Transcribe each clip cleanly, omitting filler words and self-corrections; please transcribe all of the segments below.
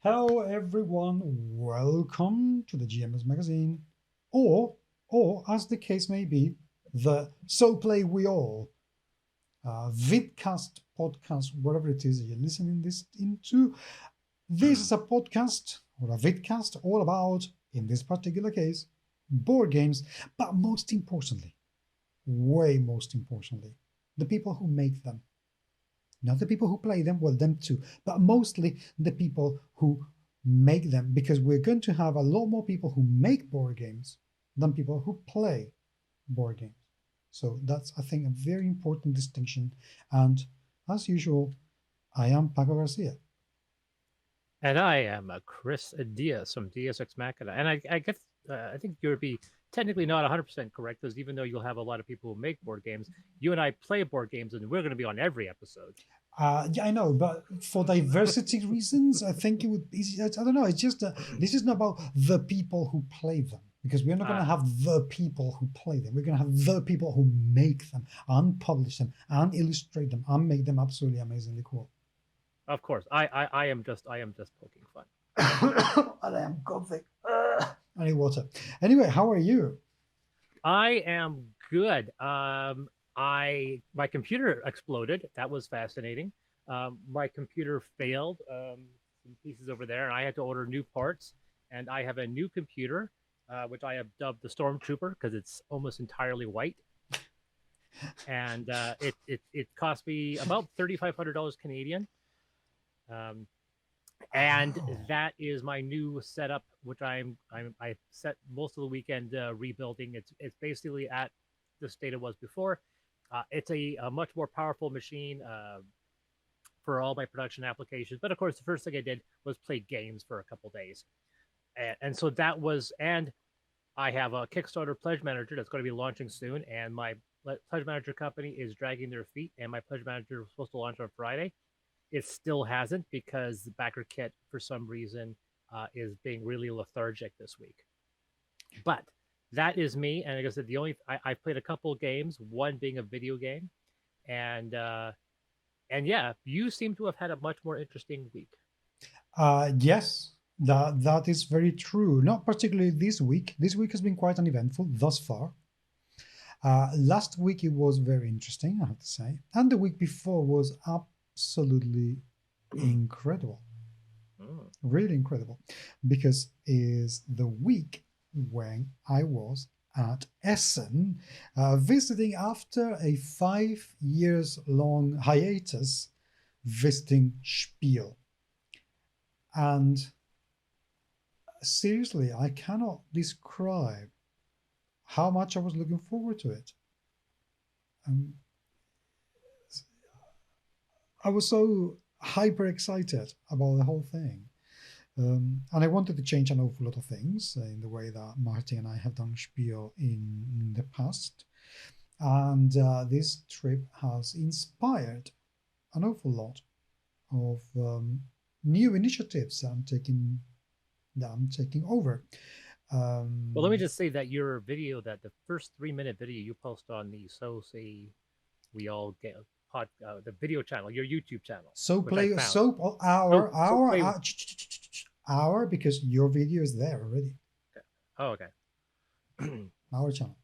Hello, everyone. Welcome to the GMS magazine, or, as the case may be, the So Play We All vidcast podcast, whatever it is you're listening this into. This is a podcast or a vidcast all about, in this particular case, board games, but most importantly, way most importantly, the people who make them. Not the people who play them, well, them too, but mostly the people who make them, because we're going to have a lot more people who make board games than people who play board games. So that's, I think, a very important distinction. And as usual, I am Paco Garcia. And I am Chris Diaz from Diaz Ex Machina. And I guess I think you'd be technically not 100% correct, because even though you'll have a lot of people who make board games, you and I play board games, and we're going to be on every episode. Yeah, I know, but for diversity reasons, I think it would be. I don't know. It's just this is not about the people who play them, because we're not going to have the people who play them. We're going to have the people who make them and publish them and illustrate them and make them absolutely amazingly cool. Of course, I am just poking fun. And I am gothic. I need water. Anyway, how are you? I am good. My computer exploded. That was fascinating. My computer failed. Some pieces over there, and I had to order new parts. And I have a new computer, which I have dubbed the Stormtrooper because it's almost entirely white. And it cost me about $3,500 Canadian. And that is my new setup, which I set most of the weekend rebuilding. It's basically at the state it was before. It's a much more powerful machine for all my production applications. But of course, the first thing I did was play games for a couple days, and so that was. And I have a Kickstarter pledge manager that's going to be launching soon, and my pledge manager company is dragging their feet. And my pledge manager was supposed to launch on Friday. It still hasn't, because the backer kit, for some reason, is being really lethargic this week. But that is me. And like I said, I played a couple of games, one being a video game, and yeah, you seem to have had a much more interesting week. Yes, that is very true. Not particularly this week. This week has been quite uneventful thus far. Last week it was very interesting, I have to say, and the week before was absolutely incredible. Really incredible, because is the week when I was at Essen, visiting after a 5 years long hiatus, visiting Spiel. And seriously, I cannot describe how much I was looking forward to it. I was so hyper excited about the whole thing. And I wanted to change an awful lot of things in the way that Martin and I have done Spiel in the past. And this trip has inspired an awful lot of new initiatives that I'm taking over. Well, let me just say that your video, that the first 3-minute video you post on the So Say We All Get the video channel, your YouTube channel. So play our because your video is there already. Okay. Oh, okay. Our channel.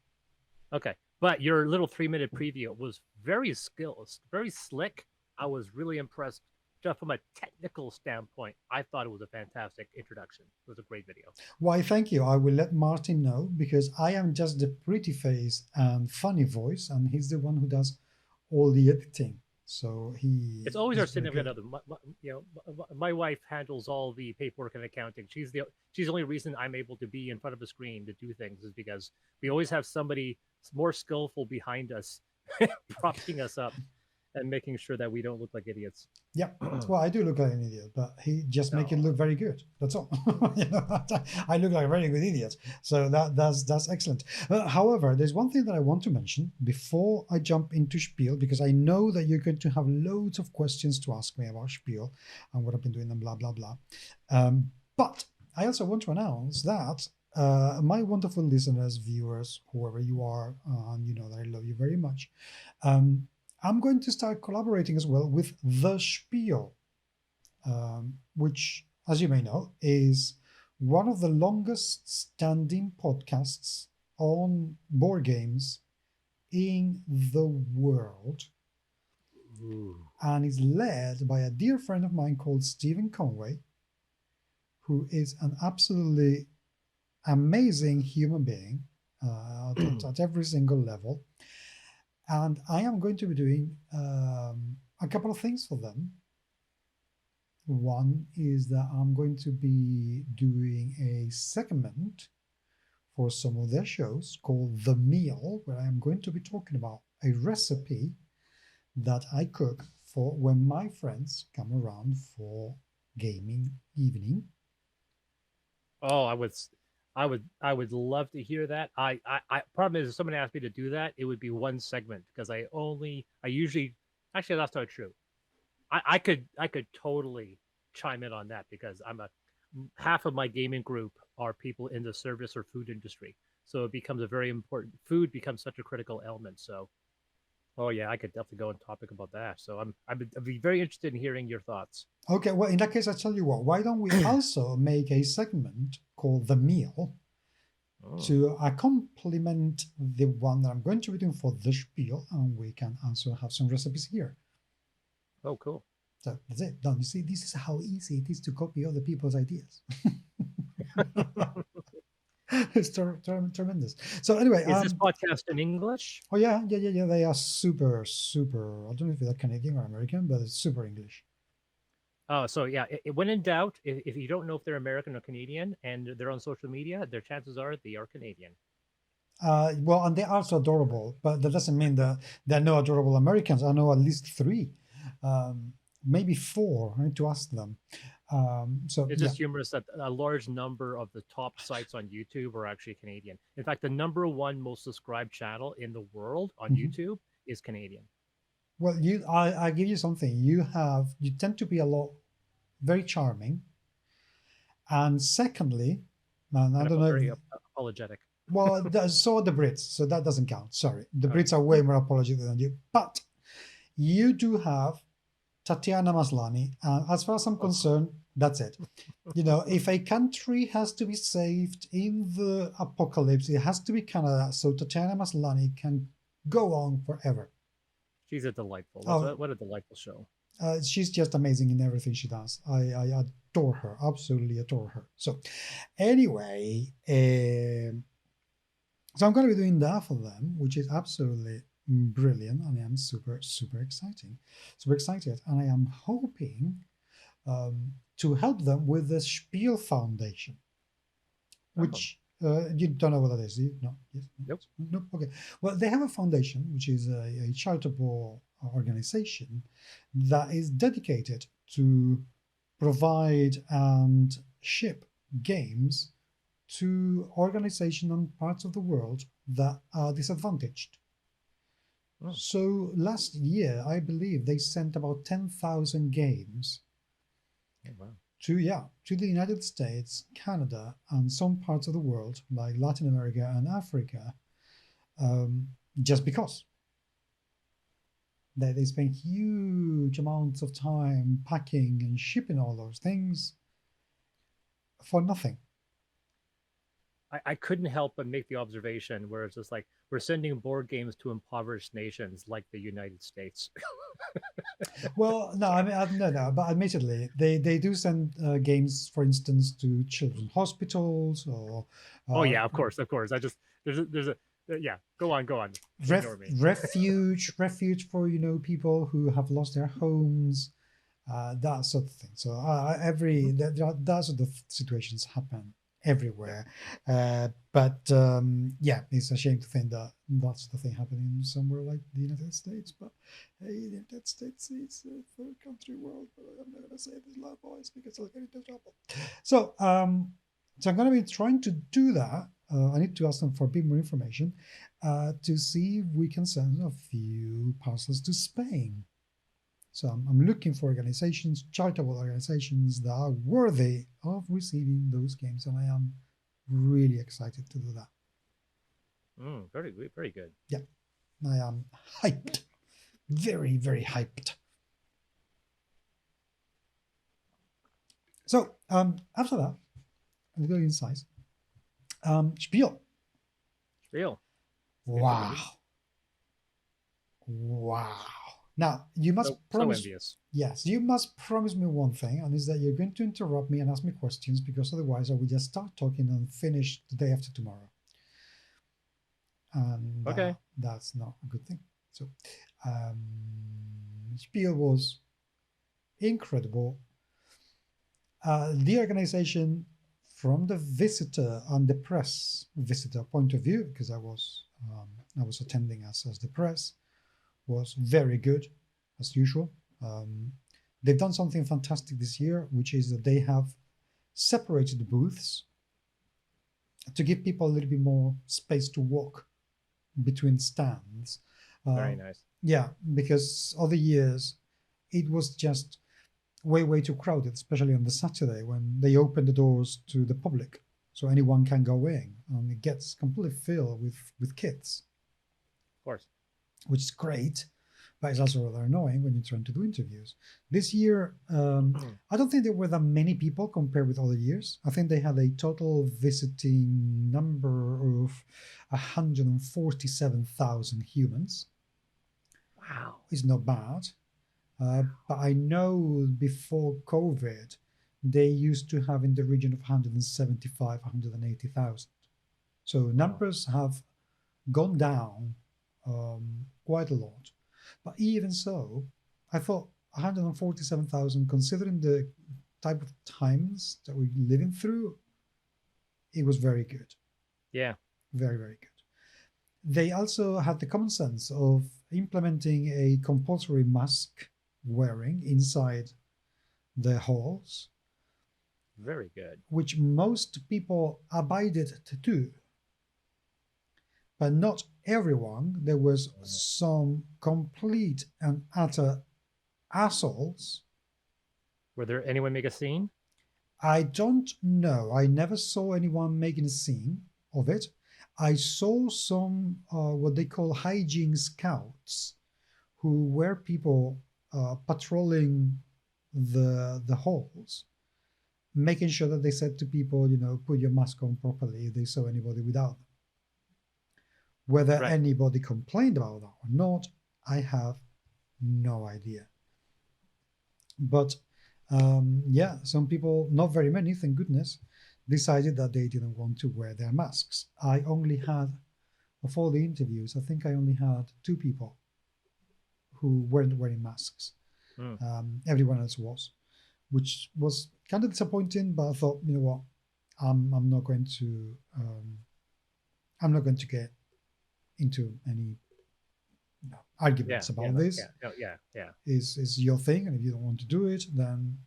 Okay, but your little 3-minute preview was very skills, very slick. I was really impressed. Just from a technical standpoint, I thought it was a fantastic introduction. It was a great video. Why, thank you. I will let Martin know, because I am just the pretty face and funny voice, and he's the one who does all the editing. So it's always our significant other. My wife handles all the paperwork and accounting. She's the only reason I'm able to be in front of a screen to do things, is because we always have somebody more skillful behind us, propping us up and making sure that we don't look like idiots. Yeah, well, I do look like an idiot, but he just make it look very good. That's all. I look like a very good idiot, so that's excellent. However, there's one thing that I want to mention before I jump into Spiel, because I know that you're going to have loads of questions to ask me about Spiel and what I've been doing and blah blah blah. But I also want to announce that my wonderful listeners, viewers, whoever you are, and you know that I love you very much. I'm going to start collaborating as well with The Spiel, which as you may know, is one of the longest standing podcasts on board games in the world, Ooh. and is led by a dear friend of mine called Stephen Conway, who is an absolutely amazing human being at every single level. And I am going to be doing a couple of things for them. One is that I'm going to be doing a segment for some of their shows called The Meal, where I am going to be talking about a recipe that I cook for when my friends come around for gaming evening. Oh, I would love to hear that. Problem is, if someone asked me to do that, it would be one segment because I usually, actually, that's not true. I could totally chime in on that because half of my gaming group are people in the service or food industry, so it becomes a very important. Food becomes such a critical element. So, oh yeah, I could definitely go on topic about that. So I'd be very interested in hearing your thoughts. Okay, well, in that case, I tell you what, why don't we also make a segment called The Meal Oh, to complement the one that I'm going to be doing for the Spiel, and we can also have some recipes here. oh, cool. So that's it. Done. You see, this is how easy it is to copy other people's ideas. It's tremendous. So anyway, Is this podcast in English? oh yeah, they are super, super. I don't know if they're Canadian or American, but it's super English. Oh, so yeah, when in doubt, if you don't know if they're American or Canadian and they're on social media, their chances are they are Canadian. Well, and they are so adorable, but that doesn't mean that there are no adorable Americans. I know at least three, maybe four. I need to ask them. So It's yeah. just humorous that a large number of the top sites on YouTube are actually Canadian. In fact, the number one most subscribed channel in the world on YouTube is Canadian. Well, I give you something. You tend to be a lot very charming, and secondly, man, I And don't know. very apologetic. Well, so are the Brits, so that doesn't count. Sorry, the Oh, Brits are way more apologetic than you, but you do have Tatiana Maslany, and as far as I'm concerned, that's it. You know, if a country has to be saved in the apocalypse, it has to be Canada. So Tatiana Maslany can go on forever. she's a delightful. Oh, What a delightful show. she's just amazing in everything she does. I adore her, absolutely adore her. So, anyway, so I'm going to be doing that for them, which is absolutely brilliant, and I am super, super excited, and I am hoping to help them with the Spiel Foundation, which you don't know what that is, do you? No, yes, Nope. nope. Okay, well, they have a foundation, which is a charitable organization that is dedicated to provide and ship games to organizations and parts of the world that are disadvantaged. Oh. So last year, I believe they sent about 10,000 games Oh, wow. to the United States, Canada, and some parts of the world like Latin America and Africa, just because they spend huge amounts of time packing and shipping all those things for nothing. I couldn't help but make the observation where it's just like we're sending board games to impoverished nations like the United States. Well, no, I mean, no, but admittedly, they do send games, for instance, to children's hospitals or. Oh yeah, of course. I just there's a yeah. Go on. Ignore me. refuge for people who have lost their homes, that sort of thing. So that sort of situations happen everywhere. But yeah, it's a shame to think that that's the thing happening somewhere like the United States. But hey, the United States is a third country world. But I'm not gonna say this loud voice because I'll get into trouble. So so I'm gonna be trying to do that. I need to ask them for a bit more information to see if we can send a few parcels to Spain. So I'm looking for organizations, charitable organizations that are worthy of receiving those games, and I am really excited to do that. Very good. Very good. Yeah, I am hyped, very hyped. So After that, let's go inside. Spiel. Real. Wow. Wow. Now, you must So promise. envious. Yes, you must promise me one thing, and is that you're going to interrupt me and ask me questions, because otherwise I will just start talking and finish the day after tomorrow. And Okay. that's not a good thing. So, Spiel was incredible. The organization, from the visitor and the press visitor point of view, because I was attending as the press, was very good as usual. They've done something fantastic this year, which is that they have separated the booths to give people a little bit more space to walk between stands. Very nice. Yeah, because other years it was just way too crowded, especially on the Saturday when they open the doors to the public, so anyone can go in, and it gets completely filled with kids. Of course. Which is great, but it's also rather annoying when you're trying to do interviews. This year, I don't think there were that many people compared with other years. I think they had a total visiting number of 147,000 humans. Wow. It's not bad. But I know before COVID, they used to have in the region of 175, 180,000. So numbers have gone down quite a lot. But even so, I thought 147,000, considering the type of times that we're living through, it was very good. Yeah. Very, very good. They also had the common sense of implementing a compulsory mask wearing inside the halls. Very good. Which most people abided to do. But not everyone. There was some complete and utter assholes. Were there anyone make a scene? I don't know. I never saw anyone making a scene of it. I saw some what they call hygiene scouts, who were people patrolling the halls, making sure that they said to people, put your mask on properly if they saw anybody without them. Whether anybody complained about that or not, I have no idea. But yeah, some people, not very many, thank goodness, decided that they didn't want to wear their masks. I only had, of all the interviews, I think I only had 2 people who weren't wearing masks. Everyone else was, which was kind of disappointing. But I thought, you know what, I'm not going to get into any arguments about this. Yeah. Is your thing, and if you don't want to do it, then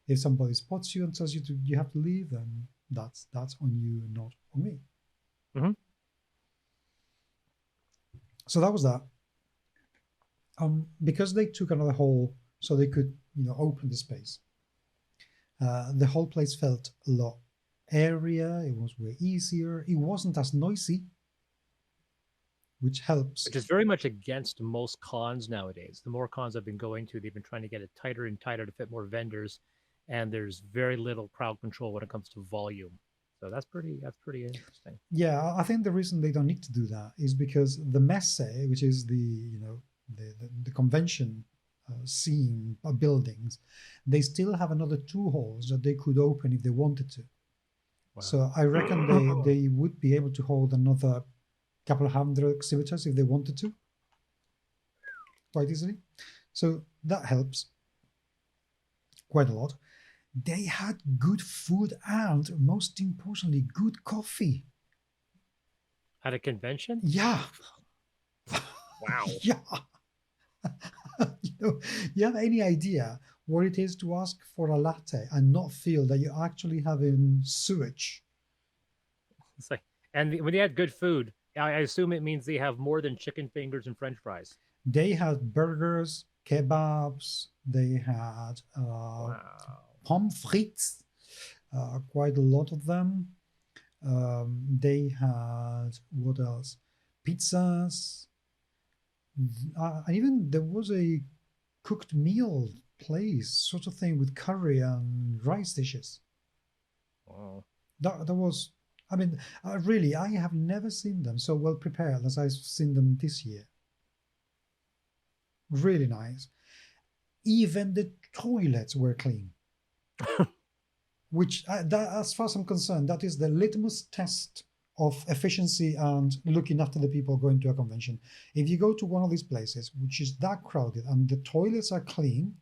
if somebody spots you and tells you you have to leave, then that's on you, not on me. Mm-hmm. So that was that. Because they took another hall so they could, open the space. The whole place felt a lot airier. It was way easier. It wasn't as noisy, which helps. Which is very much against most cons nowadays. The more cons I've been going to, they've been trying to get it tighter and tighter to fit more vendors, and there's very little crowd control when it comes to volume. So that's pretty interesting. Yeah, I think the reason they don't need to do that is because the messe, which is the convention scene buildings, they still have another 2 halls that they could open if they wanted to. Wow. So I reckon they would be able to hold another couple of hundred exhibitors if they wanted to, quite easily. So that helps quite a lot. They had good food and, most importantly, good coffee. At a convention? Yeah. Wow. Yeah. You have any idea what it is to ask for a latte and not feel that you're actually having sewage? It's like, and when they had good food, I assume it means they have more than chicken fingers and French fries. They had burgers, kebabs. They had pommes frites, quite a lot of them. They had, what else? Pizzas. And even there was a cooked meal place, sort of thing, with curry and rice dishes. Oh. That was, I mean, really, I have never seen them so well prepared as I've seen them this year. Really nice. Even the toilets were clean, which, as far as I'm concerned, that is the litmus test of efficiency and looking after the people going to a convention. If you go to one of these places, which is that crowded, and the toilets are clean,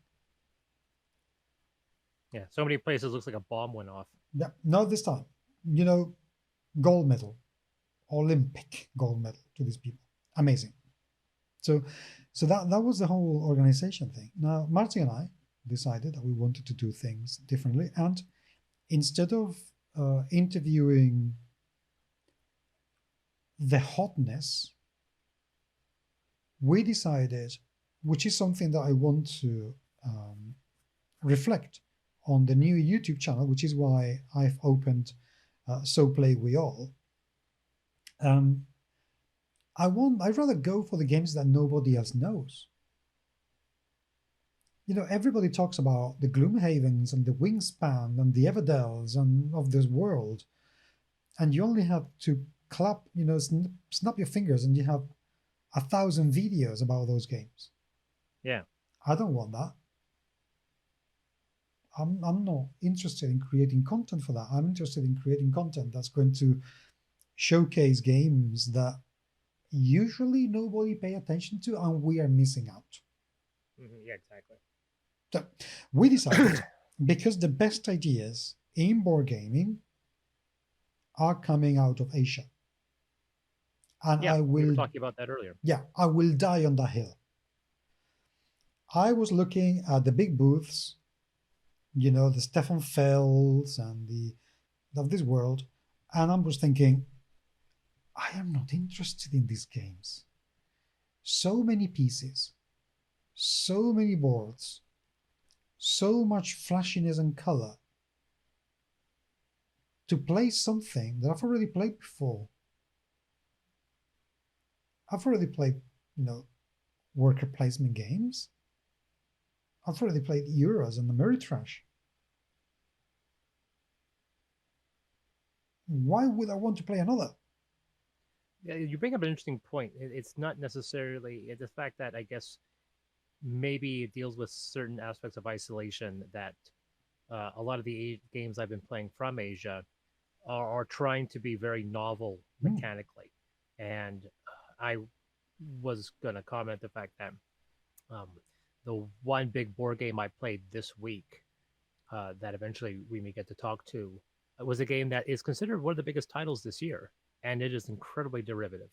Yeah, so many places looks like a bomb went off. yeah, not this time. You know, gold medal, Olympic gold medal to these people. Amazing. So, that was the whole organization thing. Now, Martin and I decided that we wanted to do things differently, and instead of interviewing the hotness, we decided, which is something that I want to reflect on the new YouTube channel, which is why I've opened So Play We All. I'd rather go for the games that nobody else knows. You know, everybody talks about the Gloomhavens and the Wingspan and the Everdels and of this world, and you only have to clap, you know, snap your fingers, and you have 1,000 videos about those games. Yeah. I don't want that. I'm not interested in creating content for that. I'm interested in creating content that's going to showcase games that usually nobody pay attention to, and we are missing out. Yeah, exactly. So we decided, because the best ideas in board gaming are coming out of Asia. And yeah, I will, we were talking about that earlier. Yeah, I will die on that hill. I was looking at the big booths, you know, the Stefan Fells and the of this world, and I was thinking, I am not interested in these games. So many pieces, so many boards, so much flashiness and color to play something that I've already played before. I've already played, you know, worker placement games. I've already played Euros and the Ameritrash. Why would I want to play another? Yeah, you bring up an interesting point. It's not necessarily the fact that I guess maybe it deals with certain aspects of isolation that a lot of the games I've been playing from Asia are trying to be very novel mechanically. And I was going to comment the fact that um, the one big board game I played this week that eventually we may get to talk to was a game that is considered one of the biggest titles this year, and it is incredibly derivative,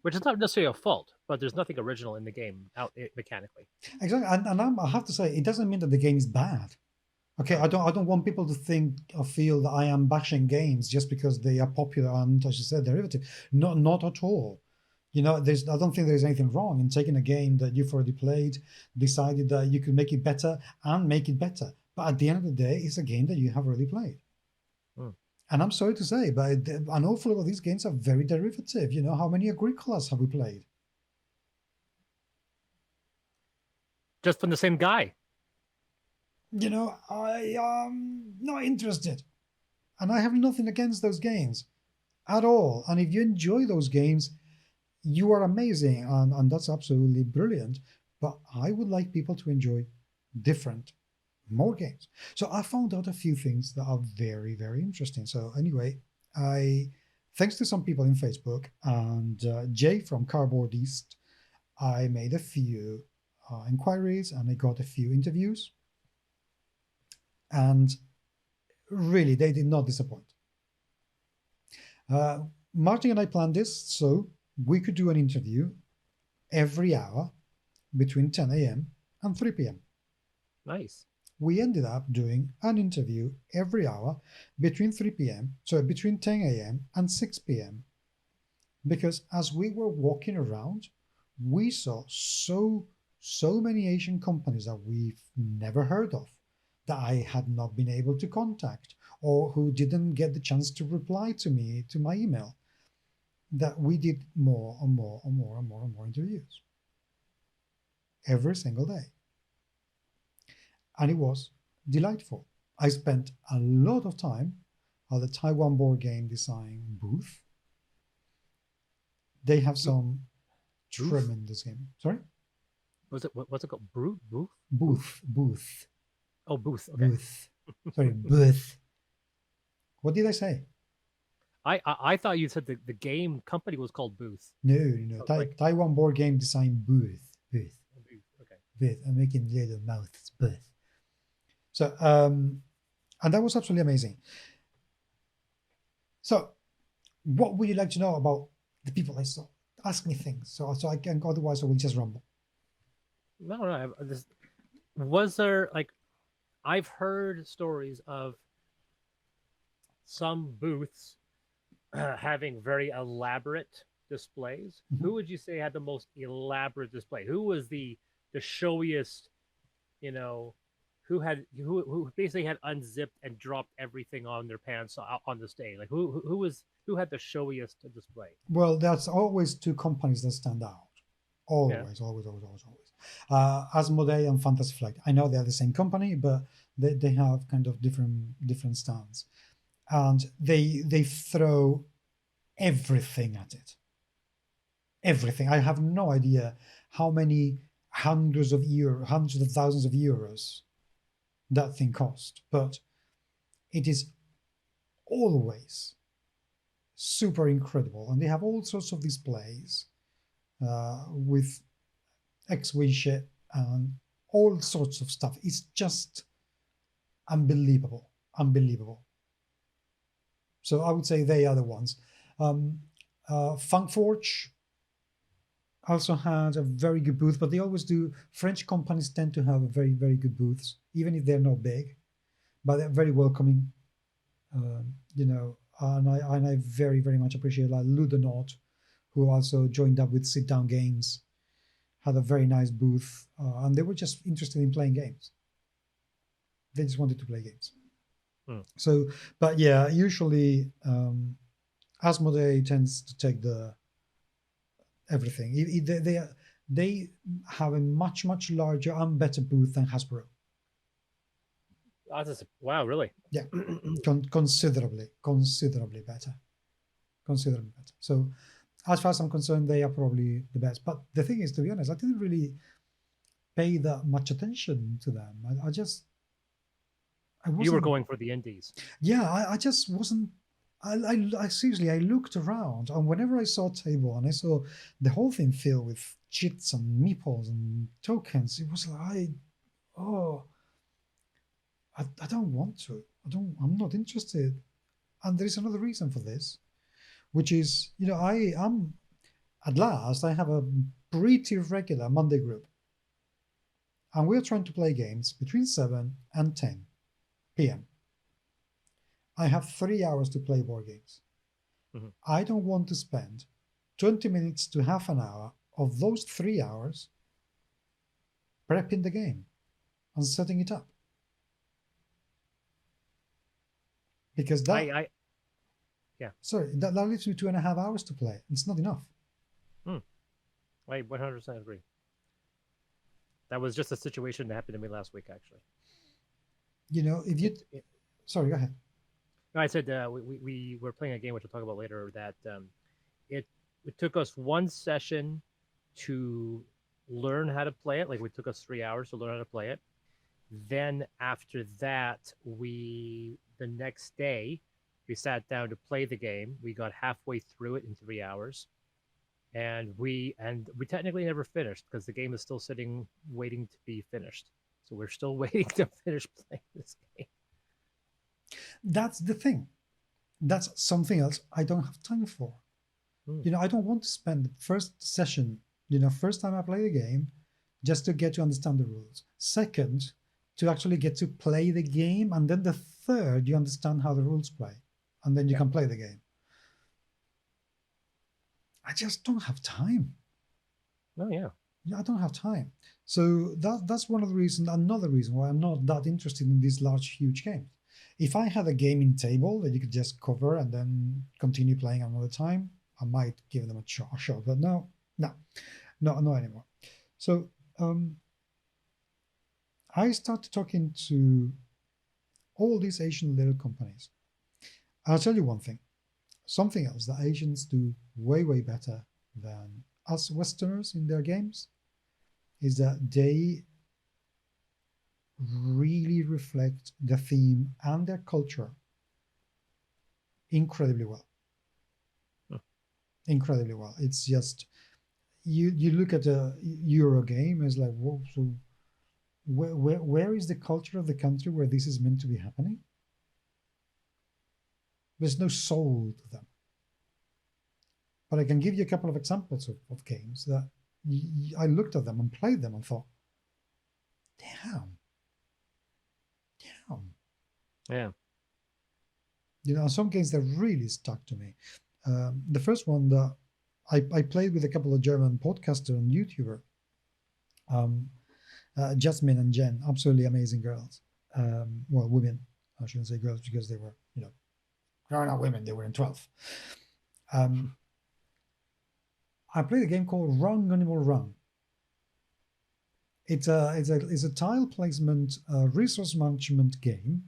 which is not necessarily a fault, but there's nothing original in the game mechanically. Exactly, and I have to say, it doesn't mean that the game is bad. Okay, I don't want people to think or feel that I am bashing games just because they are popular and, as you said, derivative. Not at all. You know, I don't think there's anything wrong in taking a game that you've already played, decided that you could make it better and make it better. But at the end of the day, it's a game that you have already played. And I'm sorry to say, but an awful lot of these games are very derivative. You know, how many Agricolas have we played? Just from the same guy. You know, I am not interested. And I have nothing against those games at all. And if you enjoy those games, you are amazing. And that's absolutely brilliant. But I would like people to enjoy different, more games. So I found out a few things that are very, very interesting. So anyway, thanks to some people in Facebook and Jay from Cardboard East, I made a few inquiries and I got a few interviews. And really, they did not disappoint. Martin and I planned this so we could do an interview every hour between 10 a.m. and 3 p.m. Nice. We ended up doing an interview every hour between 3 p.m., so between 10 a.m. and 6 p.m. Because as we were walking around, we saw so many Asian companies that we've never heard of, that I had not been able to contact, or who didn't get the chance to reply to me, to my email, that we did more and more and more and more and more interviews every single day. And it was delightful. I spent a lot of time at the Taiwan board game design booth. They have some tremendous game. Sorry? What's it called? Booth? Booth. Oh, booth. Okay. Booth. Sorry, booth. What did I say? I thought you said the game company was called Booth. No. Taiwan board game design booth. Booth. Okay. Booth. I'm making little mouths. Booth. So, and that was absolutely amazing. So, what would you like to know about the people I saw? Ask me things, so I can. Otherwise, I will just rumble. No. Was there like, I've heard stories of some booths having very elaborate displays. Mhm. Who would you say had the most elaborate display? Who was the showiest? You know, who basically had unzipped and dropped everything on their pants on the stage? Like who had the showiest display? Well, there's always two companies that stand out. Always. Asmodee and Fantasy Flight. I know they're the same company, but they have kind of different stands, and they throw everything at it. Everything. I have no idea how many hundreds of thousands of euros that thing cost, but it is always super incredible, and they have all sorts of displays with X-Wing shit and all sorts of stuff. It's just unbelievable. So I would say they are the ones. Funkforge also had a very good booth, but they always do. French companies tend to have very, very good booths, even if they're not big, but they're very welcoming. And I very, very much appreciate like Ludonaut, who also joined up with Sit Down Games, had a very nice booth, and they were just interested in playing games. They just wanted to play games. So, but yeah, usually Asmodee tends to take everything. They have a much larger and better booth than Hasbro. Wow, really? Yeah, considerably better. So, as far as I'm concerned, they are probably the best. But the thing is, to be honest, I didn't really pay that much attention to them. I wasn't. You were going for the indies. Yeah, I just wasn't. I seriously, I looked around, and whenever I saw a table and I saw the whole thing filled with chits and meeples and tokens, it was like, I don't want to. I'm not interested. And there is another reason for this, which is, I am, at last, I have a pretty regular Monday group. And we're trying to play games between 7 and 10 p.m. I have 3 hours to play board games. Mm-hmm. I don't want to spend 20 minutes to half an hour of those 3 hours prepping the game and setting it up. Because that, sorry, that leaves me 2.5 hours to play. It's not enough. I 100% agree. That was just a situation that happened to me last week, actually. If you... Sorry, go ahead. No, I said we were playing a game, which we'll talk about later, that it took us one session to learn how to play it. Like, it took us 3 hours to learn how to play it. Then after that, the next day, we sat down to play the game. We got halfway through it in 3 hours. And we technically never finished because the game is still sitting, waiting to be finished. So we're still waiting to finish playing this game. That's the thing. That's something else I don't have time for. I don't want to spend the first session, first time I play the game, just to get to understand the rules. Second, to actually get to play the game. And then the third, you understand how the rules play. And then you can play the game. I just don't have time. Oh, yeah. I don't have time. So that's one of the reasons, another reason why I'm not that interested in these large, huge games. If I had a gaming table that you could just cover and then continue playing another time, I might give them a shot. But no anymore. So I started talking to all these Asian little companies. I'll tell you one thing. Something else that Asians do way, way better than us Westerners in their games is that they really reflect the theme and their culture incredibly well. Incredibly well. It's just you look at a Euro game as like, whoa, so where is the culture of the country where this is meant to be happening? There's no soul to them. But I can give you a couple of examples of games that I looked at them and played them and thought, damn. Yeah. Some games that really stuck to me. The first one that I played with a couple of German podcasters and YouTuber, Jasmine and Jen, absolutely amazing girls. Well, women. I shouldn't say girls because they were, not women. They were in 12. I played a game called Wrong Animal Run. It's a tile placement resource management game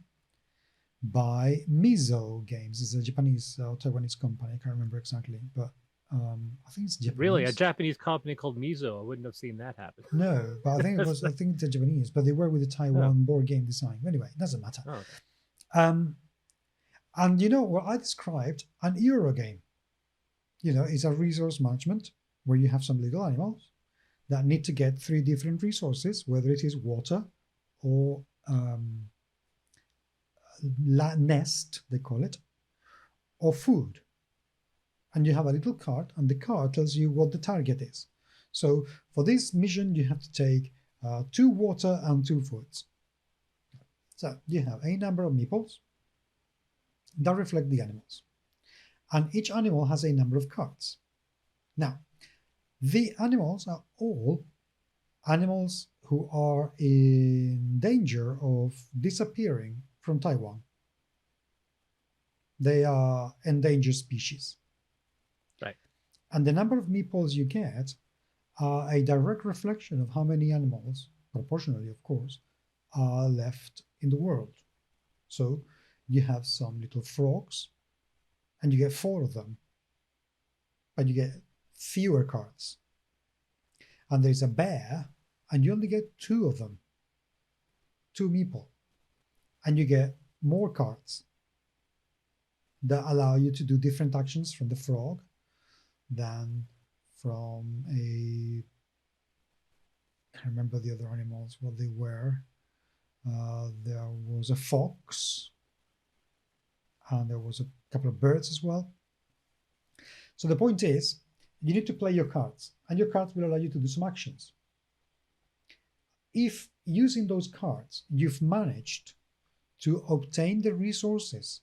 by Mizo Games. It's a Japanese or Taiwanese company. I can't remember exactly, but I think it's Japanese. Really, a Japanese company called Mizo? I wouldn't have seen that happen. No, but I think I think it's Japanese, but they work with the Taiwan board game design. Anyway, it doesn't matter. Okay. And what I described, an Euro game. It's a resource management where you have some little animals that need to get 3 different resources, whether it is water or nest, they call it, or food. And you have a little card, and the card tells you what the target is. So for this mission, you have to take 2 water and 2 foods. So you have a number of meeples that reflect the animals. And each animal has a number of cards. Now, the animals are all animals who are in danger of disappearing from Taiwan. They are endangered species. Right. And the number of meeples you get are a direct reflection of how many animals, proportionally of course, are left in the world. So you have some little frogs, and you get 4 of them, but you get fewer cards. And there's a bear, and you only get 2 of them, 2 meeple, and you get more cards that allow you to do different actions from the frog than from I can't remember the other animals, what they were. There was a fox, and there was a couple of birds as well. So the point is, you need to play your cards, and your cards will allow you to do some actions. If using those cards, you've managed to obtain the resources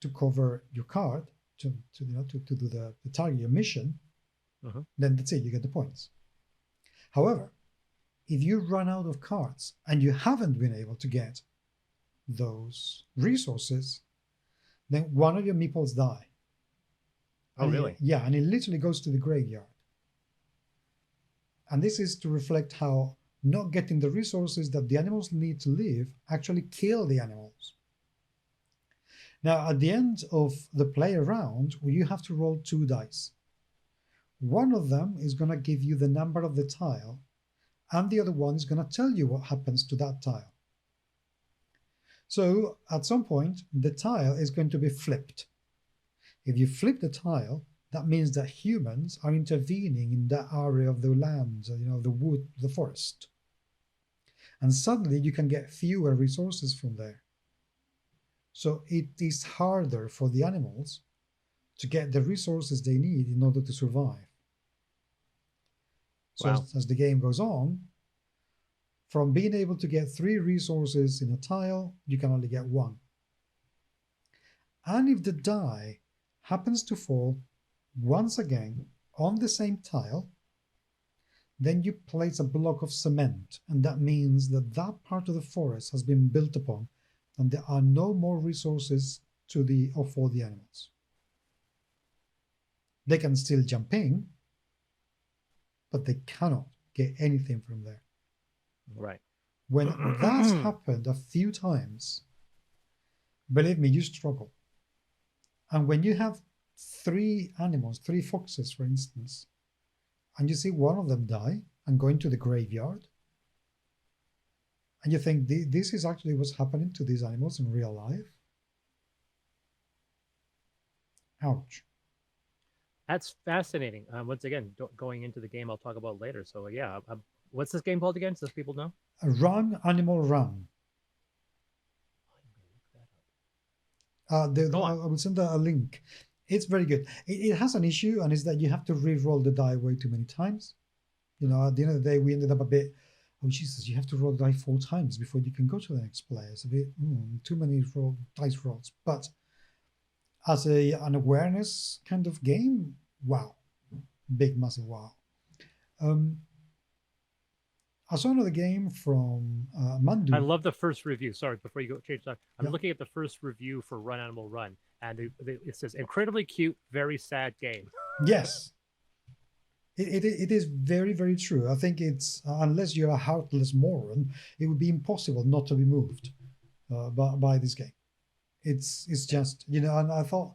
to cover your card, to do the target, your mission, then that's it, you get the points. However, if you run out of cards and you haven't been able to get those resources, then one of your meeples die. Oh, really? Yeah, and it literally goes to the graveyard. And this is to reflect how not getting the resources that the animals need to live actually kill the animals. Now, at the end of the play round, you have to roll 2 dice. One of them is going to give you the number of the tile, and the other one is going to tell you what happens to that tile. So at some point, the tile is going to be flipped. If you flip the tile, that means that humans are intervening in that area of the land, the wood, the forest. And suddenly you can get fewer resources from there. So it is harder for the animals to get the resources they need in order to survive. So as the game goes on, from being able to get 3 resources in a tile, you can only get 1. And if the die happens to fall once again on the same tile, then you place a block of cement, and that means that that part of the forest has been built upon, and there are no more resources for the animals. They can still jump in, but they cannot get anything from there. Right. When that's happened a few times, believe me, you struggle. And when you have three animals, three foxes, for instance, and you see one of them die and go into the graveyard, and you think this is actually what's happening to these animals in real life. Ouch. That's fascinating. Once again, going into the game, I'll talk about later. So yeah, what's this game called again? So people know. Run, animal, run. I will send a link. It's very good. It has an issue, and it's that you have to re-roll the die way too many times. You know, at the end of the day, we ended up a bit, oh Jesus, you have to roll the die 4 times before you can go to the next player. It's a bit too many dice rolls. But as an awareness kind of game, wow, big massive wow. I saw another game from Mandu. I love the first review. Sorry, before you go change that, I'm looking at the first review for Run Animal Run, and it says incredibly cute, very sad game. Yes. It is very, very true. I think it's, unless you're a heartless moron, it would be impossible not to be moved by this game. It's just, you know, and I thought,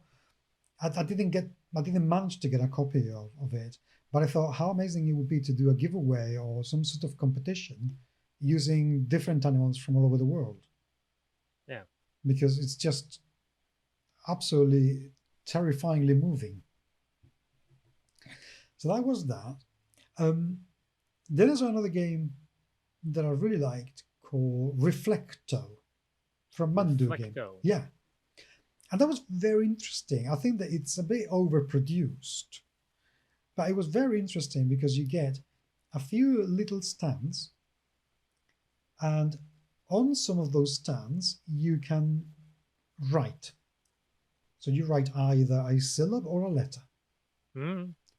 I didn't manage to get a copy of it, but I thought how amazing it would be to do a giveaway or some sort of competition using different animals from all over the world. Yeah. Because it's just absolutely terrifyingly moving. So that was that. Then there's another game that I really liked called Reflecto from Mandu Game. Yeah. And that was very interesting. I think that it's a bit overproduced, but it was very interesting because you get a few little stands, and on some of those stands you can write. So you write either a syllable or a letter.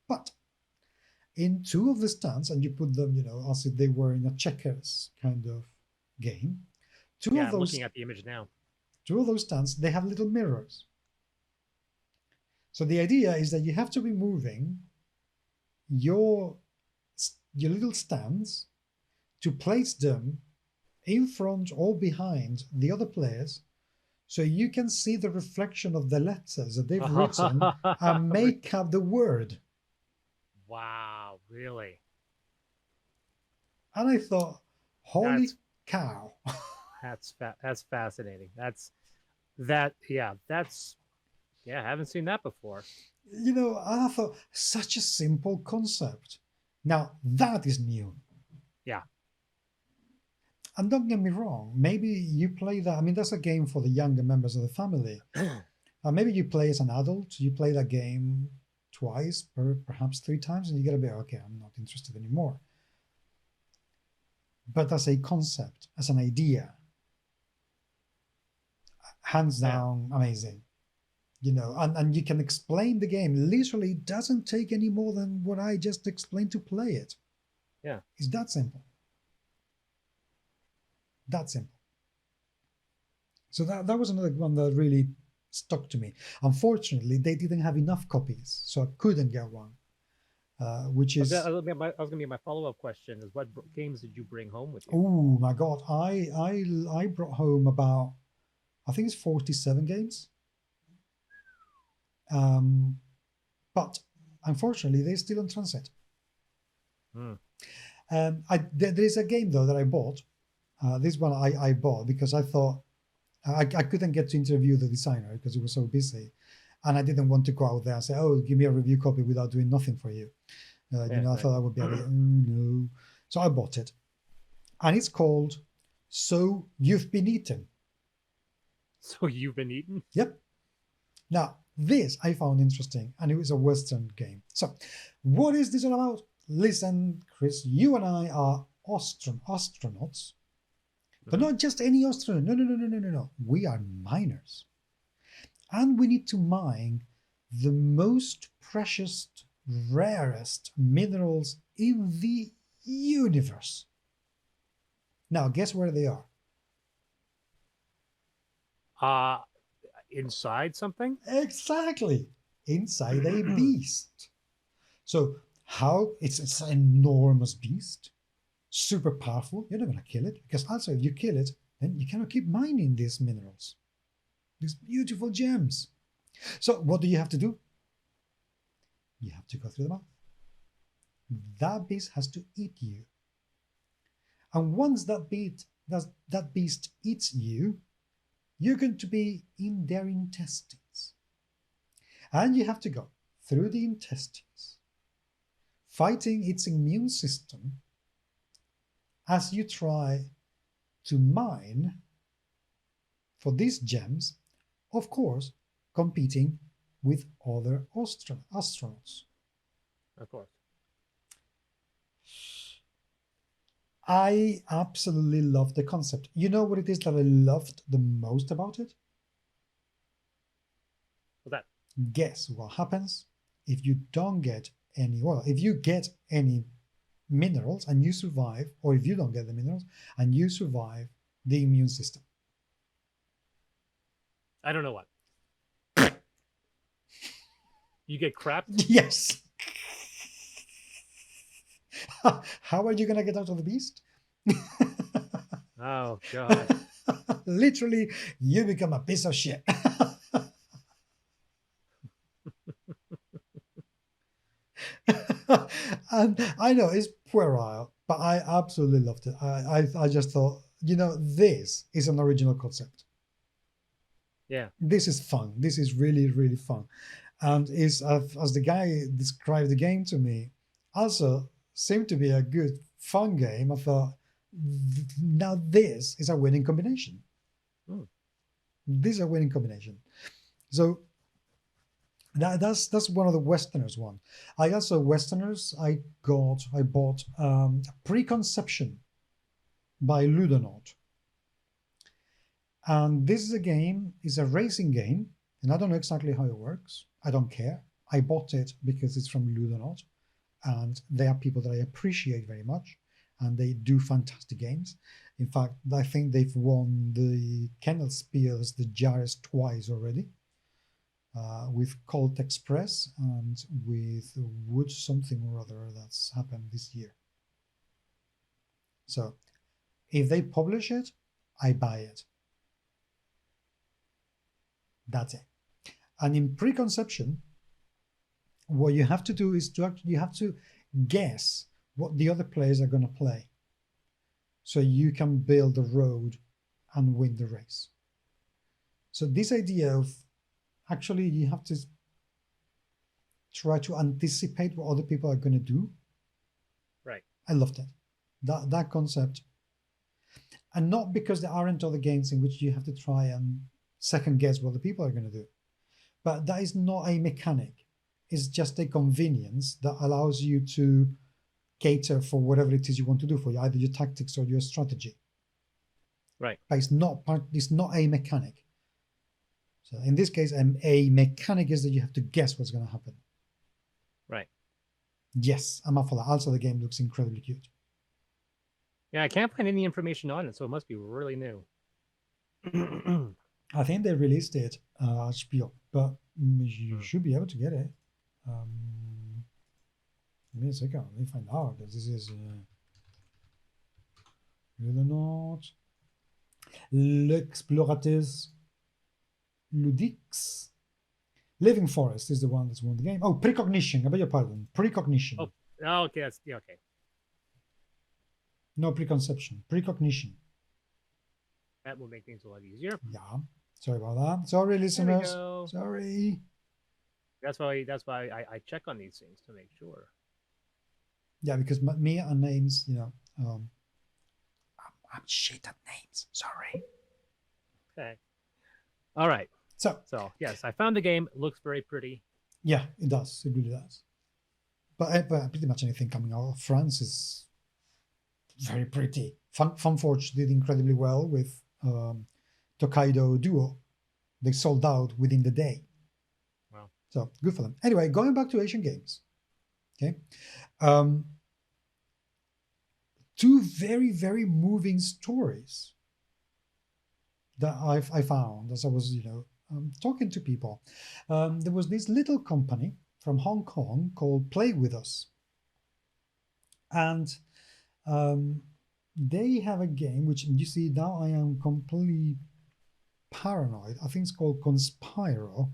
But in 2 of the stands, and you put them, you know, as if they were in a checkers kind of game. I'm looking at the image now. 2 of those stands, they have little mirrors. So the idea is that you have to be moving your little stands to place them in front or behind the other players, so you can see the reflection of the letters that they've written and make up the word. Wow, really? And I thought, holy cow. That's fascinating. I haven't seen that before. You know, I thought, such a simple concept. Now, that is new. Yeah. And don't get me wrong, maybe you play that. I mean, that's a game for the younger members of the family. Maybe you play as an adult, you play that game twice, perhaps 3 times, and you get a bit, okay, I'm not interested anymore. But as a concept, as an idea, hands down, amazing. You know, and you can explain the game. Literally, it doesn't take any more than what I just explained to play it. Yeah. It's that simple. That simple. So that was another one that really stuck to me. Unfortunately, they didn't have enough copies, so I couldn't get one. Which is... I was going to be my follow-up question is, what games did you bring home with you? Oh, my God. I brought home about, I think it's 47 games. But unfortunately, they're still in transit. There is a game, though, that I bought. This one I bought because I thought I couldn't get to interview the designer because he was so busy. And I didn't want to go out there and say, oh, give me a review copy without doing nothing for you. I thought that would be a bit, no. So I bought it. And it's called So You've Been Eaten. So You've Been Eaten? Yep. Now, this I found interesting, and it was a Western game. So, what is this all about? Listen, Chris, you and I are astronauts, but not just any astronaut. No. We are miners. And we need to mine the most precious, rarest minerals in the universe. Now, guess where they are? Inside something? Exactly. Inside a beast. So how it's an enormous beast, super powerful. You're not going to kill it, because also if you kill it, then you cannot keep mining these minerals, these beautiful gems. So what do you have to do? You have to go through the mouth. That beast has to eat you. And once that beast eats you, you're going to be in their intestines. And you have to go through the intestines, fighting its immune system as you try to mine for these gems, of course, competing with other astronauts. Of course. I absolutely love the concept. You know what it is that I loved the most about it? What's that? Guess what happens if you don't get any, well, if you get any minerals and you survive, or if you don't get the minerals and you survive the immune system. I don't know what. You get crapped? Yes. How are you going to get out of the beast? Oh, God. Literally, you become a piece of shit. And I know it's puerile, but I absolutely loved it. I just thought, this is an original concept. Yeah. This is fun. This is really, really fun. And is as the guy described the game to me, also seemed to be a good, fun game. I thought, now this is a winning combination. This is a winning combination. So that's one of the Westerners one. I also Westerners. I bought Preconception by Ludonaut, and this is a game. Is a racing game, and I don't know exactly how it works. I don't care. I bought it because it's from Ludonaut, and they are people that I appreciate very much, and they do fantastic games. In fact, I think they've won the Kennel Spiels, the Jars twice already. With Colt Express and with Wood something or other that's happened this year. So if they publish it, I buy it. That's it. And in Preconception, what you have to do is you have to guess what the other players are going to play, so you can build a road and win the race. So this idea of actually you have to try to anticipate what other people are going to do. Right. I loved it. That concept. And not because there aren't other games in which you have to try and second guess what the people are going to do. But that is not a mechanic. It's just a convenience that allows you to cater for whatever it is you want to do for you, either your tactics or your strategy. Right. But it's not a mechanic. So in this case, a mechanic is that you have to guess what's going to happen. Right. Yes, I'm up for that. Also, the game looks incredibly cute. Yeah, I can't find any information on it, so it must be really new. I think they released it Spiel, but you should be able to get it. Give me a second. Let me find out, because this is really not L'Explorateur Ludiques. Living Forest is the one that's won the game. Oh, Precognition. I beg your pardon. Precognition. Oh, okay. That's yeah. Okay. No, Preconception. Precognition. That will make things a lot easier. Yeah. Sorry about that. Sorry, listeners. Sorry. That's why I check on these things to make sure. Yeah, because me and names, I'm shit at names. Sorry. Okay. All right. So yes, I found the game. It looks very pretty. Yeah, it does. It really does. But pretty much anything coming out of France is very pretty. Funforge did incredibly well with Tokaido Duo. They sold out within the day. Wow. So good for them. Anyway, going back to Asian games. Okay. Two very, very moving stories that I found as I was, talking to people. There was this little company from Hong Kong called Play With Us. And they have a game, which you see now I am completely paranoid. I think it's called Conspiro.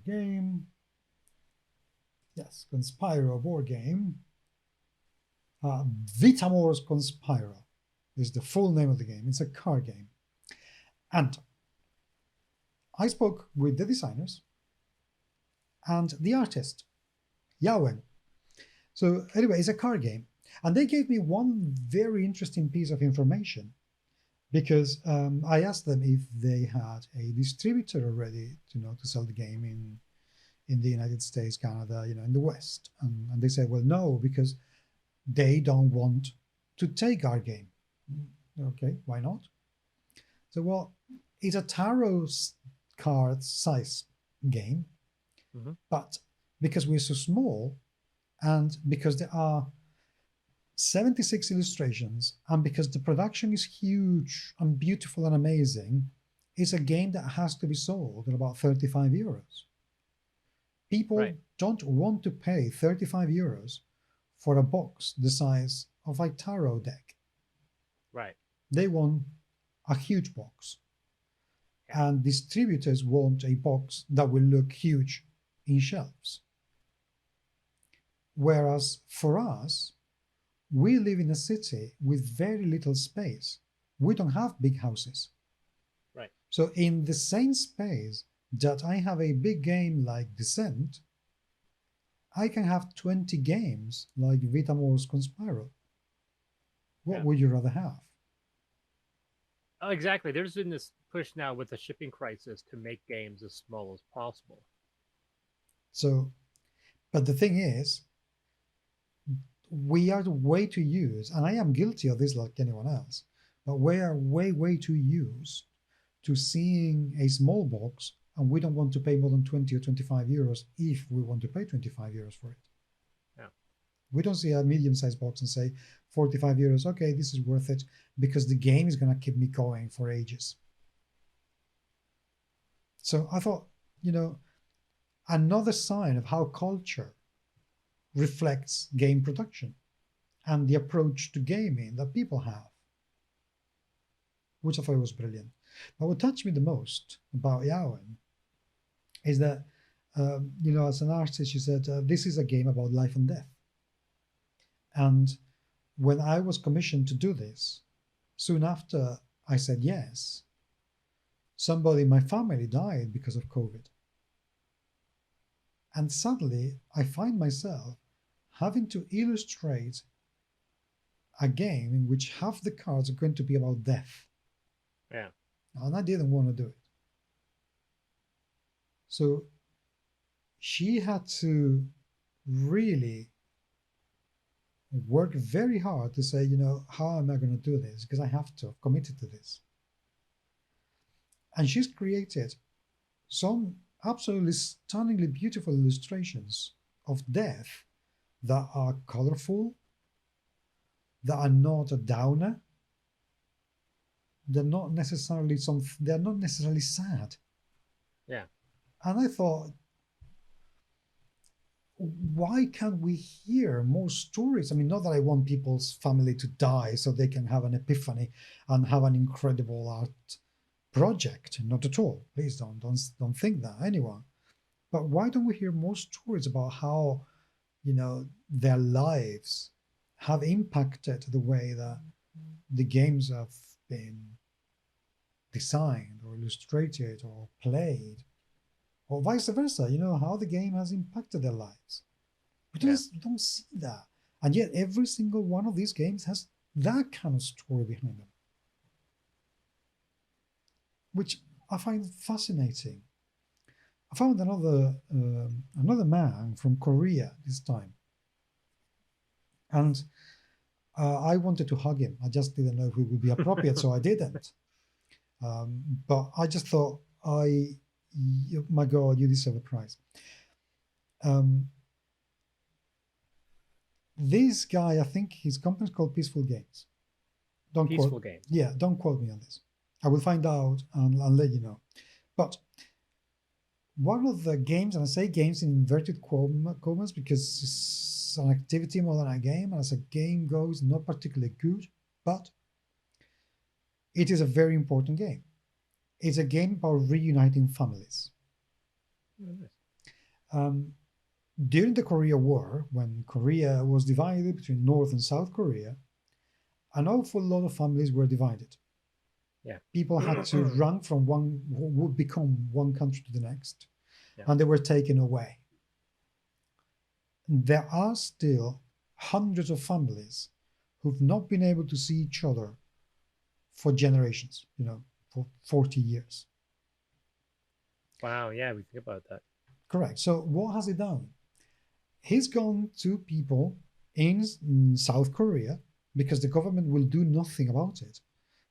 Game. Yes, Conspiro board game. Vitamor's Conspiro is the full name of the game. It's a card game. And I spoke with the designers and the artist, Yawen. So anyway, it's a card game. And they gave me one very interesting piece of information because I asked them if they had a distributor already to sell the game in the United States, Canada, in the West. And they said, well, no, because they don't want to take our game. Okay, why not? So, well, it's a tarot card size game, but because we're so small and because there are 76 illustrations and because the production is huge and beautiful and amazing, it's a game that has to be sold at about 35 euros. People don't want to pay 35 euros for a box the size of a tarot deck. Right. They want a huge box. And distributors want a box that will look huge in shelves. Whereas for us, we live in a city with very little space. We don't have big houses. Right. So in the same space that I have a big game like Descent, I can have 20 games like Vitamor's Conspiro. What would you rather have? Oh, exactly. There's been this push now with the shipping crisis to make games as small as possible. So, but the thing is, we are way too used, and I am guilty of this like anyone else, but we are way too used to seeing a small box, and we don't want to pay more than 20 or 25 euros if we want to pay 25 euros for it. Yeah. We don't see a medium-sized box and say 45 euros, okay, this is worth it, because the game is going to keep me going for ages. So I thought, another sign of how culture reflects game production and the approach to gaming that people have, which I thought was brilliant. But what touched me the most about Yawen is that, as an artist, she said, this is a game about life and death. And when I was commissioned to do this, soon after I said yes, somebody in my family died because of COVID. And suddenly I find myself having to illustrate a game in which half the cards are going to be about death. Yeah. And I didn't want to do it. So she had to really work very hard to say, how am I going to do this? Because I have to. I've committed to this. And she's created some absolutely stunningly beautiful illustrations of death that are colorful, that are not a downer. They're not necessarily sad. Yeah. And I thought, why can't we hear more stories? I mean, not that I want people's family to die so they can have an epiphany and have an incredible art project. Not at all. Please don't think that, anyone. But why don't we hear more stories about how, their lives have impacted the way that the games have been designed or illustrated or played, or vice versa, how the game has impacted their lives. We don't see that. And yet every single one of these games has that kind of story behind them, which I find fascinating. I found another man from Korea this time, and I wanted to hug him. I just didn't know if it would be appropriate, so I didn't. But I just thought, my God, you deserve a prize. This guy, I think his company's called Peaceful Games. Peaceful Games. Yeah, don't quote me on this. I will find out and I'll let you know. But one of the games, and I say games in inverted commas because it's an activity more than a game, and as a game goes, not particularly good, but it is a very important game. It's a game about reuniting families. Oh, nice. During the Korea War, when Korea was divided between North and South Korea, an awful lot of families were divided. Yeah. People had to run from one, who would become one country to the next, Yeah. and they were taken away. There are still hundreds of families who've not been able to see each other for generations, for 40 years. Wow. Yeah, we think about that. Correct. So what has he done? He's gone to people in South Korea because the government will do nothing about it.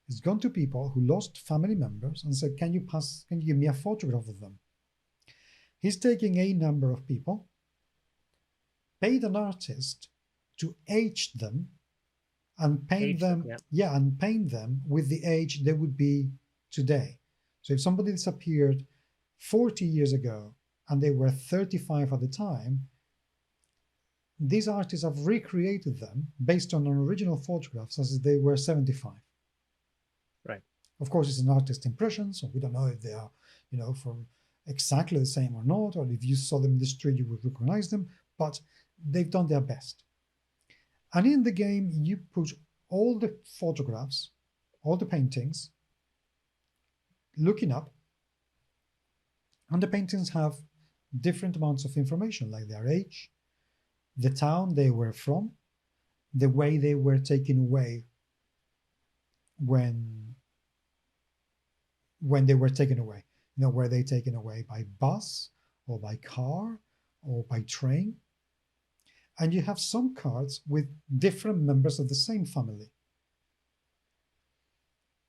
He's gone to people who lost family members and said, can you give me a photograph of them? He's taking a number of people, paid an artist to age them and paint them, and paint them with the age they would be today. So if somebody disappeared 40 years ago and they were 35 at the time, these artists have recreated them based on an original photographs as if they were 75. Right. Of course, it's an artist impression, so we don't know if they are, from exactly the same or not, or if you saw them in the street, you would recognize them, but they've done their best. And in the game, you put all the photographs, all the paintings, looking up, and the paintings have different amounts of information, like their age, the town they were from, the way they were taken away when they were taken away. Were they taken away by bus or by car or by train? And you have some cards with different members of the same family.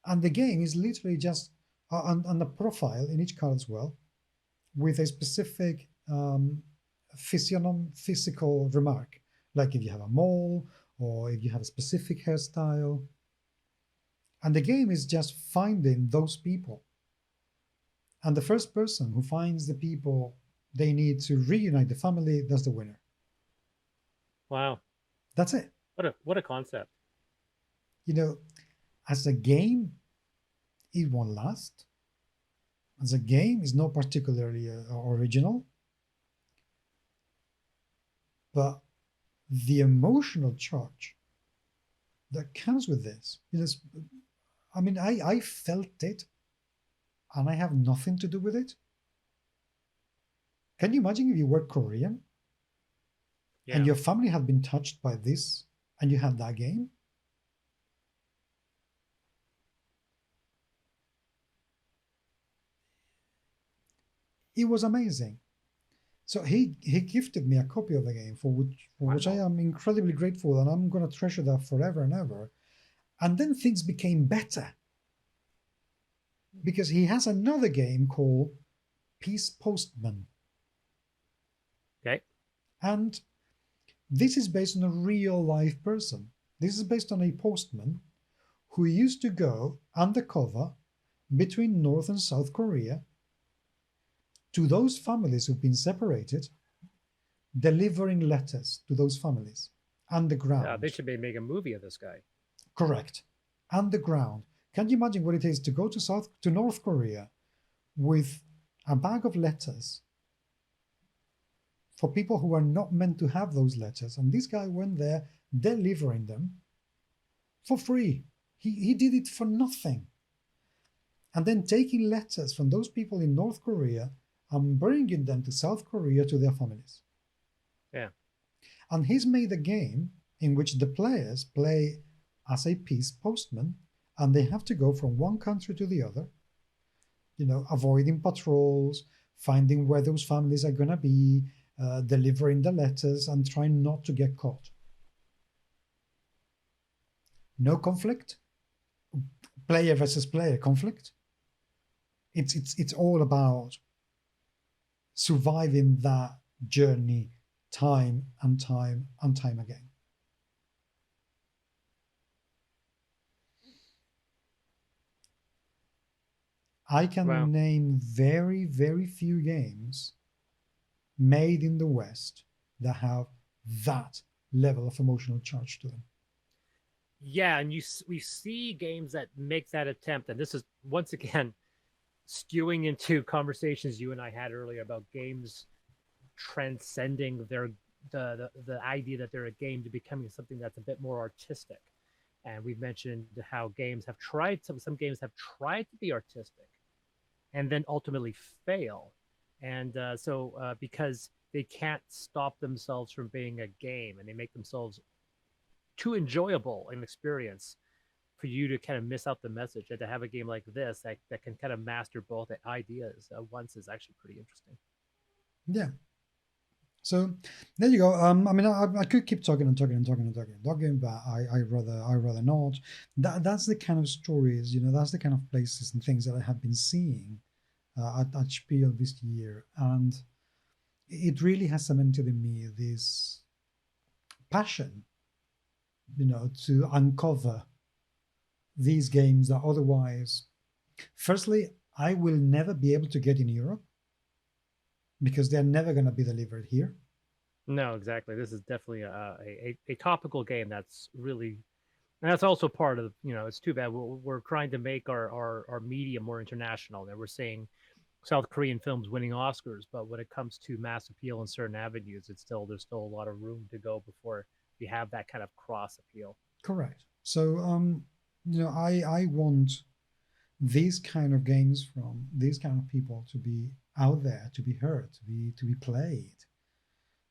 And the game is literally just on a profile in each card as well, with a specific physical remark, like if you have a mole or if you have a specific hairstyle. And the game is just finding those people. And the first person who finds the people they need to reunite the family, that's the winner. Wow. That's it. What a concept. As a game, it won't last. As a game, it's not particularly original. But the emotional charge that comes with this, I felt it, and I have nothing to do with it. Can you imagine if you were Korean? Yeah. And your family had been touched by this, and you had that game? It was amazing. So he gifted me a copy of the game for which I am incredibly grateful, and I'm going to treasure that forever and ever. And then things became better because he has another game called Peace Postman. Okay. And this is based on a real life person. This is based on a postman who used to go undercover between North and South Korea to those families who've been separated, delivering letters to those families underground. Yeah, they should make a movie of this guy. Correct. Underground. Can you imagine what it is to go to North Korea with a bag of letters for people who are not meant to have those letters? And this guy went there delivering them for free. He did it for nothing. And then taking letters from those people in North Korea and bringing them to South Korea to their families. Yeah. And he's made a game in which the players play as a peace postman, and they have to go from one country to the other, avoiding patrols, finding where those families are going to be, delivering the letters, and trying not to get caught. No conflict. Player versus player conflict. It's all about surviving that journey time and time and time again. I can name very, very few games made in the West that have that level of emotional charge to them. Yeah, and we see games that make that attempt, and this is once again, skewing into conversations you and I had earlier about games transcending the idea that they're a game to becoming something that's a bit more artistic. And we've mentioned how games have tried some games have tried to be artistic and then ultimately fail. And because they can't stop themselves from being a game and they make themselves too enjoyable an experience for you to kind of miss out the message, and to have a game like this that can kind of master both ideas at once is actually pretty interesting. Yeah. So there you go. I mean, I could keep talking and talking, but I rather not. That's the kind of stories, that's the kind of places and things that I have been seeing at Spiel this year, and it really has cemented in me this passion, to uncover these games that otherwise, firstly, I will never be able to get in Europe because they're never going to be delivered here. No, exactly. This is definitely a topical game that's really, and that's also part of, it's too bad. We're trying to make our media more international. And we're seeing South Korean films winning Oscars, but when it comes to mass appeal in certain avenues, there's still a lot of room to go before we have that kind of cross appeal. Correct. So, I want these kind of games from these kind of people to be out there, to be heard, to be played.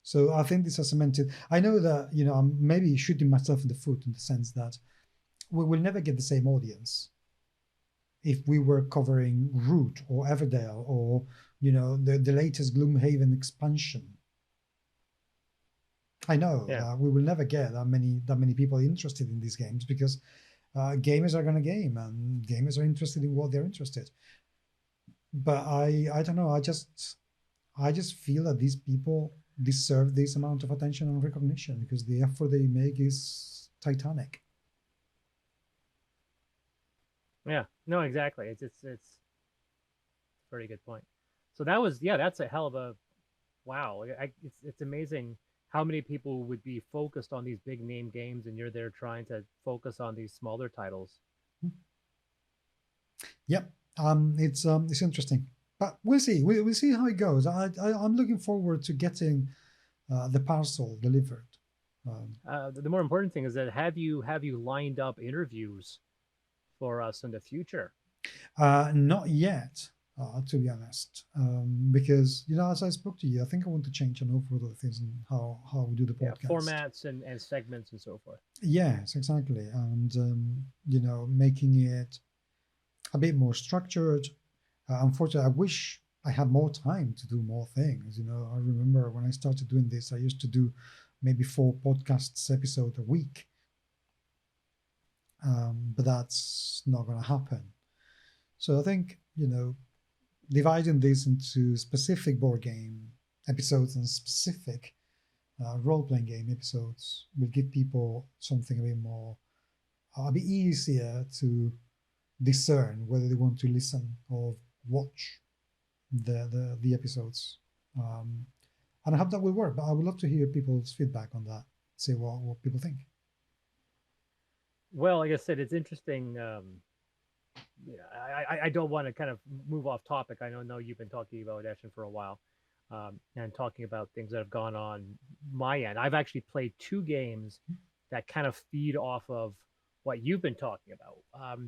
So I think this has cemented. I know that I'm maybe shooting myself in the foot in the sense that we will never get the same audience if we were covering Root or Everdale or the latest Gloomhaven expansion. I know we will never get that many people interested in these games because gamers are going to game and gamers are interested in what they're interested. But I don't know. I just feel that these people deserve this amount of attention and recognition because the effort they make is titanic. Yeah, no, exactly. It's a very good point. So that's a hell of a wow. It's amazing how many people would be focused on these big name games, and you're there trying to focus on these smaller titles. Yep, it's interesting, but we'll see. We'll see how it goes. I'm looking forward to getting the parcel delivered. The more important thing is that have you lined up interviews for us in the future? Not yet, to be honest, because as I spoke to you, I think I want to change an awful lot of things in how we do the podcast, formats and segments and so forth. Yes, exactly, and making it a bit more structured. Unfortunately, I wish I had more time to do more things. I remember when I started doing this, I used to do maybe 4 podcasts episode a week. But that's not going to happen. So I think, dividing this into specific board game episodes and specific role-playing game episodes will give people something a bit easier to discern whether they want to listen or watch the episodes. And I hope that will work, but I would love to hear people's feedback on that, see what people think. Well, like I said, it's interesting. I don't want to kind of move off topic. I know you've been talking about Eshin for a while, and talking about things that have gone on my end. I've actually played 2 games that kind of feed off of what you've been talking about.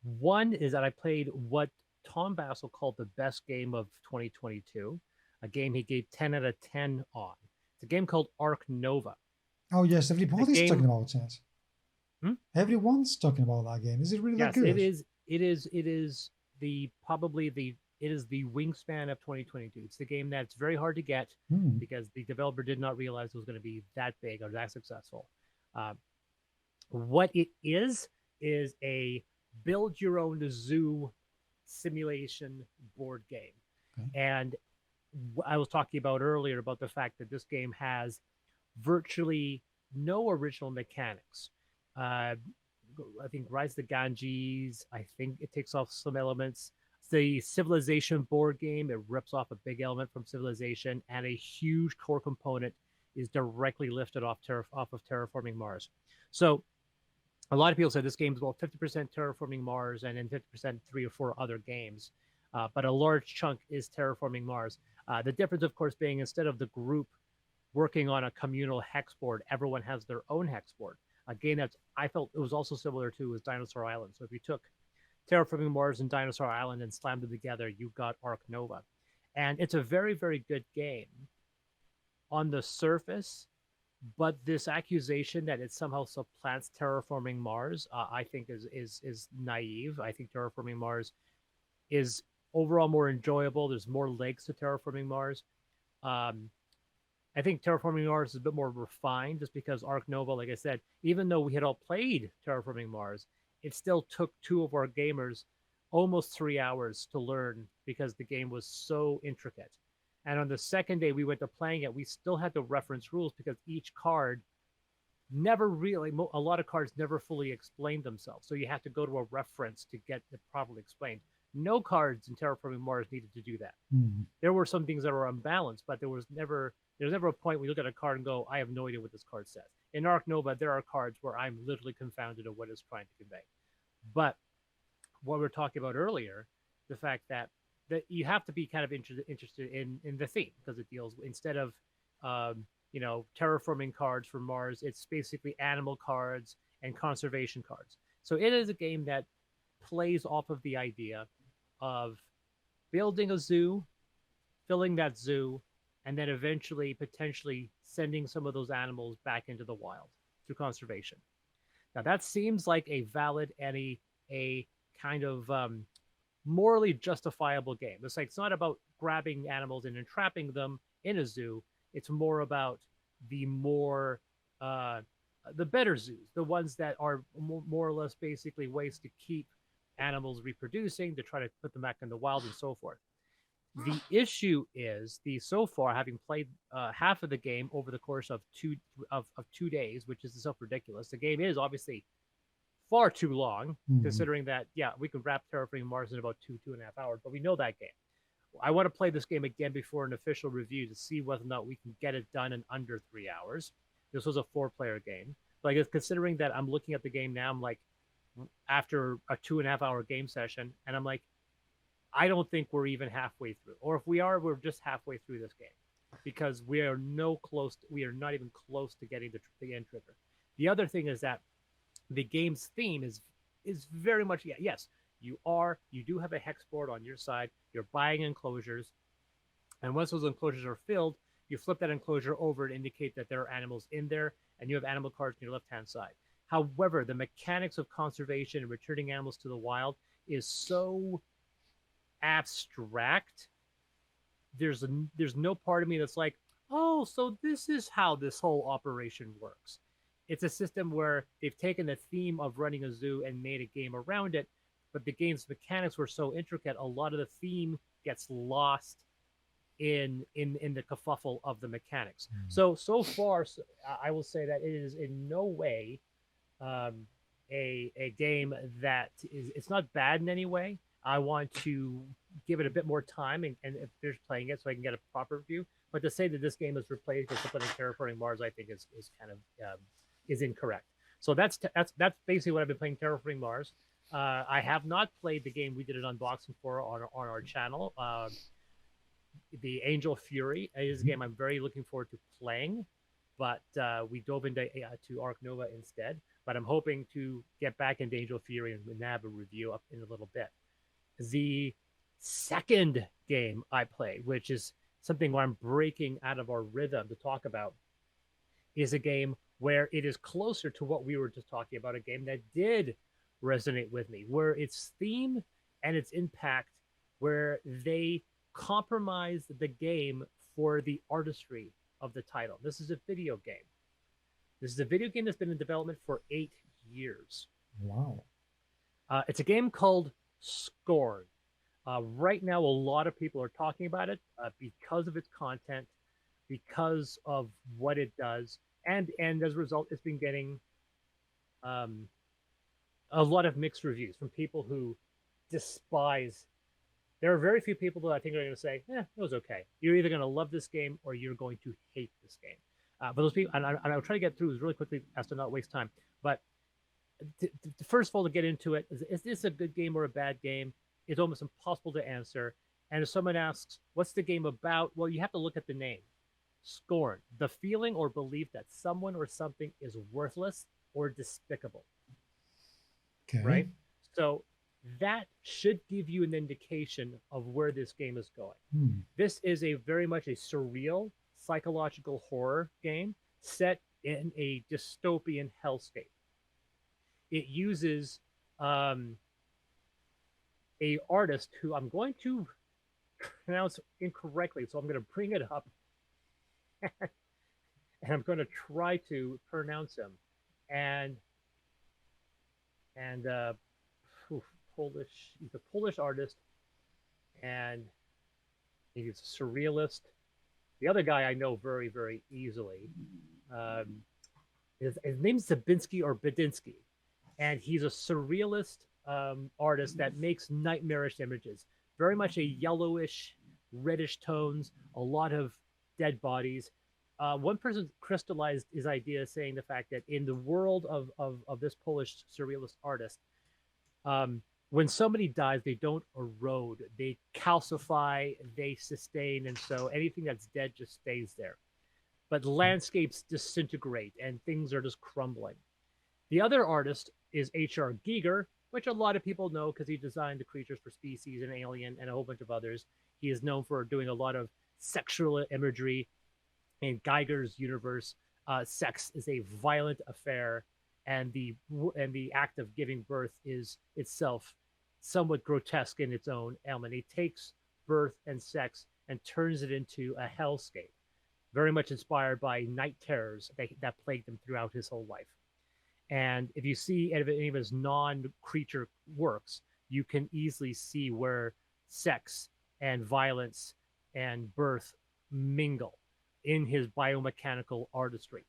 One is that I played what Tom Bassel called the best game of 2022, a game he gave 10 out of 10 on. It's a game called Arc Nova. Oh, yes, everybody's talking about it. Hmm? Everyone's talking about that game. Is it really that good? Yes, it is the wingspan of 2022. It's the game that's very hard to get because the developer did not realize it was going to be that big or that successful. What it is a build your own zoo simulation board game. Okay. And I was talking about earlier about the fact that this game has virtually no original mechanics. I think Rise of the Ganges, I think it takes off some elements. The Civilization board game, it rips off a big element from Civilization, and a huge core component is directly lifted off of Terraforming Mars. So a lot of people say this game is about 50% Terraforming Mars and then 50% 3 or 4 other games. but a large chunk is terraforming Mars. The difference, of course, being instead of the group working on a communal hex board, everyone has their own hex board. A game that I felt it was also similar to was Dinosaur Island. So if you took Terraforming Mars and Dinosaur Island and slammed them together, you got Ark Nova. And it's a very, very good game on the surface, but this accusation that it somehow supplants Terraforming Mars, I think is naive. I think Terraforming Mars is overall more enjoyable. There's more legs to Terraforming Mars. Um, I think Terraforming Mars is a bit more refined just because Ark Nova, like I said, even though we had all played Terraforming Mars, it still took two of our gamers almost 3 hours to learn because the game was so intricate. And on the second day we went to playing it, we still had to reference rules because each card never really, a lot of cards never fully explained themselves. So you have to go to a reference to get it properly explained. No cards in Terraforming Mars needed to do that. Mm. There were some things that were unbalanced, but there's never a point where you look at a card and go, I have no idea what this card says. In Ark Nova, there are cards where I'm literally confounded of what it's trying to convey. But what we were talking about earlier, the fact that you have to be kind of interested in the theme because it deals instead of terraforming cards for Mars, it's basically animal cards and conservation cards. So it is a game that plays off of the idea of building a zoo, filling that zoo, and then eventually potentially sending some of those animals back into the wild through conservation. Now that seems like a valid and a kind of morally justifiable game. It's like it's not about grabbing animals and entrapping them in a zoo. It's more about the better zoos, the ones that are more or less basically ways to keep animals reproducing, to try to put them back in the wild and so forth. The issue is so far having played half of the game over the course of 2 days, which is itself ridiculous. The game is obviously far too long, considering that we could wrap Terraforming Mars in about 2.5 hours, but we know that game. I want to play this game again before an official review to see whether or not we can get it done in under 3 hours. This was a 4-player game, but I guess considering that I'm looking at the game now, I'm like, after a 2.5 hour game session, and I'm like, I don't think we're even halfway through, or if we are, we're just halfway through this game because we are not even close to getting the end trigger. The other thing is that the game's theme is very much yes, you do have a hex board on your side, you're buying enclosures, and once those enclosures are filled, you flip that enclosure over to indicate that there are animals in there, and you have animal cards on your left hand side. However, the mechanics of conservation and returning animals to the wild is so abstract. There's no part of me that's like, oh, so this is how this whole operation works. It's a system where they've taken the theme of running a zoo and made a game around it, but the game's mechanics were so intricate, a lot of the theme gets lost in the kerfuffle of the mechanics. So far, I will say that it is in no way a game that it's not bad in any way. I want to give it a bit more time and finish playing it so I can get a proper review. But to say that this game is replaced with something Terraforming Mars, I think is kind of is incorrect. So that's basically what I've been playing, Terraforming Mars. I have not played the game we did an unboxing for on our channel. The Angel Fury is a game I'm very looking forward to playing, but we dove into to Ark Nova instead. But I'm hoping to get back into Angel Fury and have a review up in a little bit. The second game I played, which is something where I'm breaking out of our rhythm to talk about, is a game where it is closer to what we were just talking about, a game that did resonate with me, where its theme and its impact, where they compromised the game for the artistry of the title. This is a video game. This is a video game that's been in development for 8 years. Wow. It's a game called Scorn. Right now, a lot of people are talking about it because of its content, because of what it does, and as a result, it's been getting a lot of mixed reviews from people who despise. There are very few people that I think are going to say, it was okay. You're either going to love this game or you're going to hate this game. But those people, and I'll try to get through this really quickly as to not waste time. But first of all, to get into it, is this a good game or a bad game? is almost impossible to answer. And if someone asks, "What's the game about?" Well, you have to look at the name. Scorn, the feeling or belief that someone or something is worthless or despicable, Okay. right? So that should give you an indication of where this game is going. Hmm. This is a very much a surreal psychological horror game set in a dystopian hellscape. It uses um, a artist who I'm going to pronounce incorrectly, so I'm going to bring it up and I'm going to try to pronounce him. And and Polish. He's a Polish artist, and he's a surrealist. The other guy I know very very easily. Um, his name's Zabinski or Bedinsky, and he's a surrealist artist that makes nightmarish images. Very much a yellowish, reddish tones, a lot of dead bodies. One person crystallized his idea, saying the fact that in the world of this Polish surrealist artist, um, when somebody dies, they don't erode, they calcify, they sustain, and so anything that's dead just stays there. But landscapes disintegrate and things are just crumbling. The other artist is H.R. Giger, which a lot of people know because he designed the creatures for Species and Alien and a whole bunch of others. He is known for doing a lot of sexual imagery in Geiger's universe. Sex is a violent affair, and the act of giving birth is itself somewhat grotesque in its own element. He takes birth and sex and turns it into a hellscape, very much inspired by night terrors that plagued him throughout his whole life. And if you see any of his non-creature works, you can easily see where sex and violence and birth mingle in his biomechanical artistry.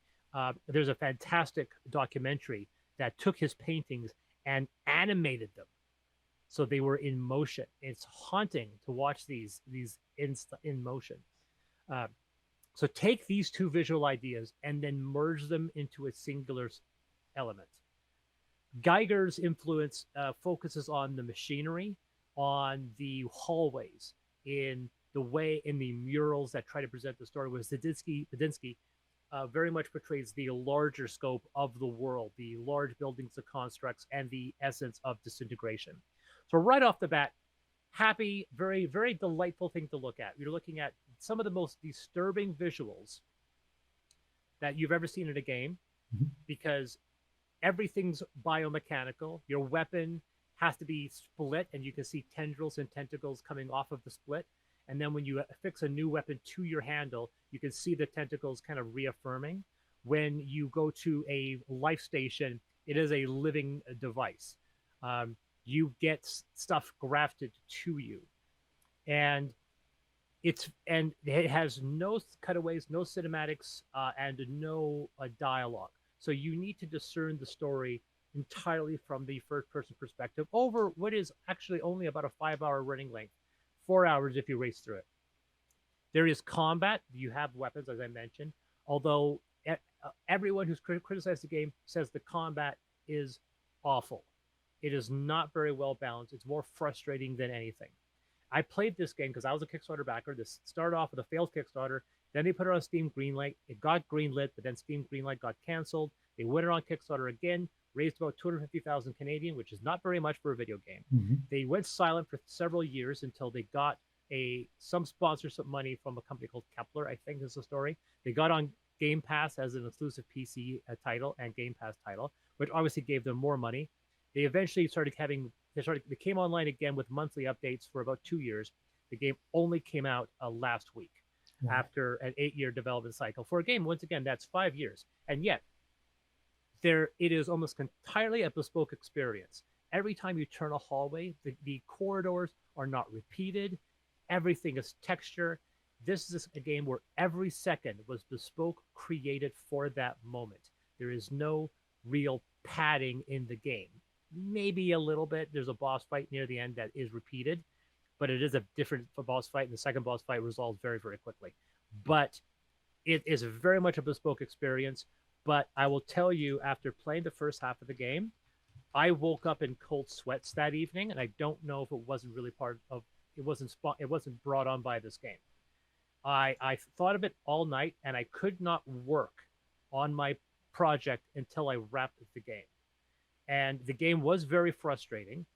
There's a fantastic documentary that took his paintings and animated them so they were in motion. It's haunting to watch these in motion. Uh, so take these two visual ideas and then merge them into a singular element. Geiger's influence focuses on the machinery, on the hallways, in the murals that try to present the story. Whereas Zadinsky very much portrays the larger scope of the world, the large buildings, the constructs, and the essence of disintegration. So right off the bat, happy, very very delightful thing to look at. You're looking at some of the most disturbing visuals that you've ever seen in a game, Mhm. because everything's biomechanical. Your weapon has to be split, and you can see tendrils and tentacles coming off of the split. And then when you affix a new weapon to your handle, you can see the tentacles kind of reaffirming. When you go to a life station, it is a living device. You get stuff grafted to you, and it has no cutaways, no cinematics, and no dialogue. So you need to discern the story entirely from the first person perspective over what is actually only about a 5 hour running length, 4 hours if you race through it. There is combat. You have weapons, as I mentioned, although everyone who's criticized the game says the combat is awful. It is not very well balanced. It's more frustrating than anything. I played this game because I was a Kickstarter backer. This started off with a failed Kickstarter. Then they put it on Steam Greenlight. It got greenlit, but then Steam Greenlight got canceled. They went it on Kickstarter again, raised about 250,000 Canadian, which is not very much for a video game. Mhm. They went silent for several years until they got some sponsorship money from a company called Kepler, I think is the story. They got on Game Pass as an exclusive PC title and Game Pass title, which obviously gave them more money. They eventually they came online again with monthly updates for about 2 years. The game only came out last week. Wow. After an 8 year development cycle for a game. Once again, that's 5 years, and yet it is almost entirely a bespoke experience. Every time you turn a hallway, the corridors are not repeated. Everything is texture. This is a game where every second was bespoke, created for that moment. There is no real padding in the game. Maybe a little bit. There's a boss fight near the end that is repeated, but it is a different boss fight, and the second boss fight resolves very, very quickly. But it is very much a bespoke experience. But I will tell you, after playing the first half of the game, I woke up in cold sweats that evening, and I don't know if it wasn't really part of it wasn't brought on by this game. I thought of it all night, and I could not work on my project until I wrapped the game. And the game was very frustrating,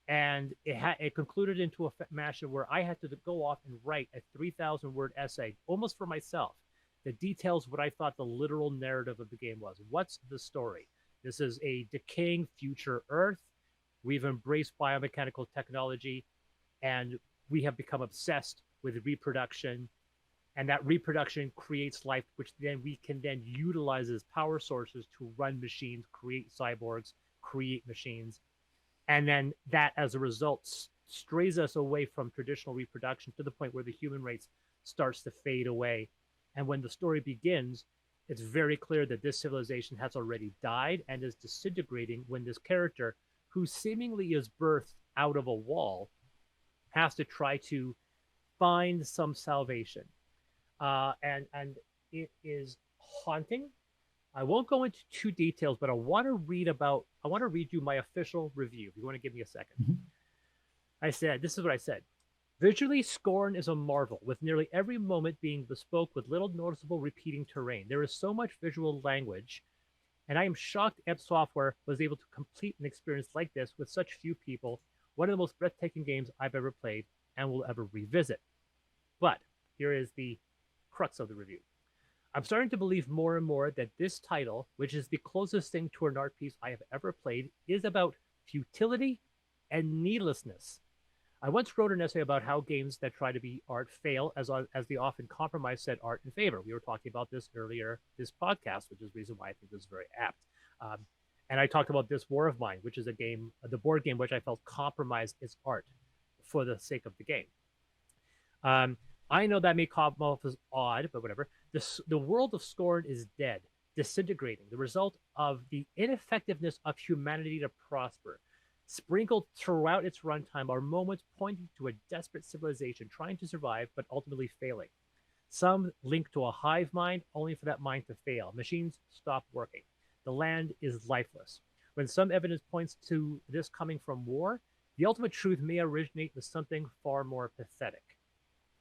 and it concluded into a fashion where I had to go off and write a 3,000 word essay, almost for myself, that details what I thought the literal narrative of the game was. What's the story? This is a decaying future Earth. We've embraced biomechanical technology, and we have become obsessed with reproduction, and that reproduction creates life, which then we can then utilize as power sources to run machines, create cyborgs, create machines, and then that as a result strays us away from traditional reproduction to the point where the human race starts to fade away. And when the story begins, it's very clear that this civilization has already died and is disintegrating when this character, who seemingly is birthed out of a wall, has to try to find some salvation. And it is haunting. I won't go into too details, but I want to read you my official review. If you want to give me a 2nd. Mhm. This is what I said. Visually, Scorn is a marvel, with nearly every moment being bespoke with little noticeable repeating terrain. There is so much visual language, and I am shocked Ebb Software was able to complete an experience like this with such few people. One of the most breathtaking games I've ever played and will ever revisit. But here is the crux of the review. I'm starting to believe more and more that this title, which is the closest thing to an art piece I have ever played, is about futility and needlessness. I once wrote an essay about how games that try to be art fail as they often compromise said art in favor. We were talking about this earlier, this podcast, which is the reason why I think this is very apt. Um, and I talked about This War of Mine, which is a game, the board game, which I felt compromised its art for the sake of the game. Um, I know that may come off as odd, but whatever. The world of Scorn is dead, disintegrating, the result of the ineffectiveness of humanity to prosper. Sprinkled throughout its runtime are moments pointing to a desperate civilization trying to survive but ultimately failing. Some link to a hive mind only for that mind to fail. Machines stop working. The land is lifeless. When some evidence points to this coming from war, the ultimate truth may originate with something far more pathetic.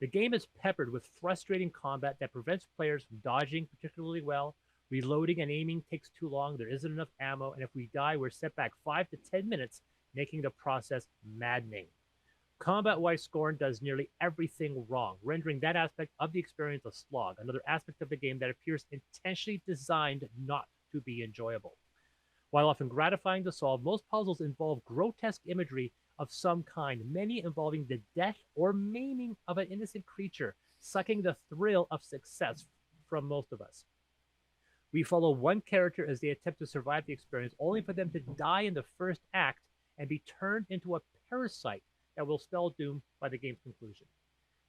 The game is peppered with frustrating combat that prevents players from dodging particularly well. Reloading and aiming takes too long, there isn't enough ammo, and if we die, we're set back 5 to 10 minutes, making the process maddening. Combat-wise, Scorn does nearly everything wrong, rendering that aspect of the experience a slog, another aspect of the game that appears intentionally designed not to be enjoyable. While often gratifying to solve, most puzzles involve grotesque imagery of some kind, many involving the death or maiming of an innocent creature, sucking the thrill of success from most of us. We follow one character as they attempt to survive the experience, only for them to die in the first act and be turned into a parasite that will spell doom by the game's conclusion.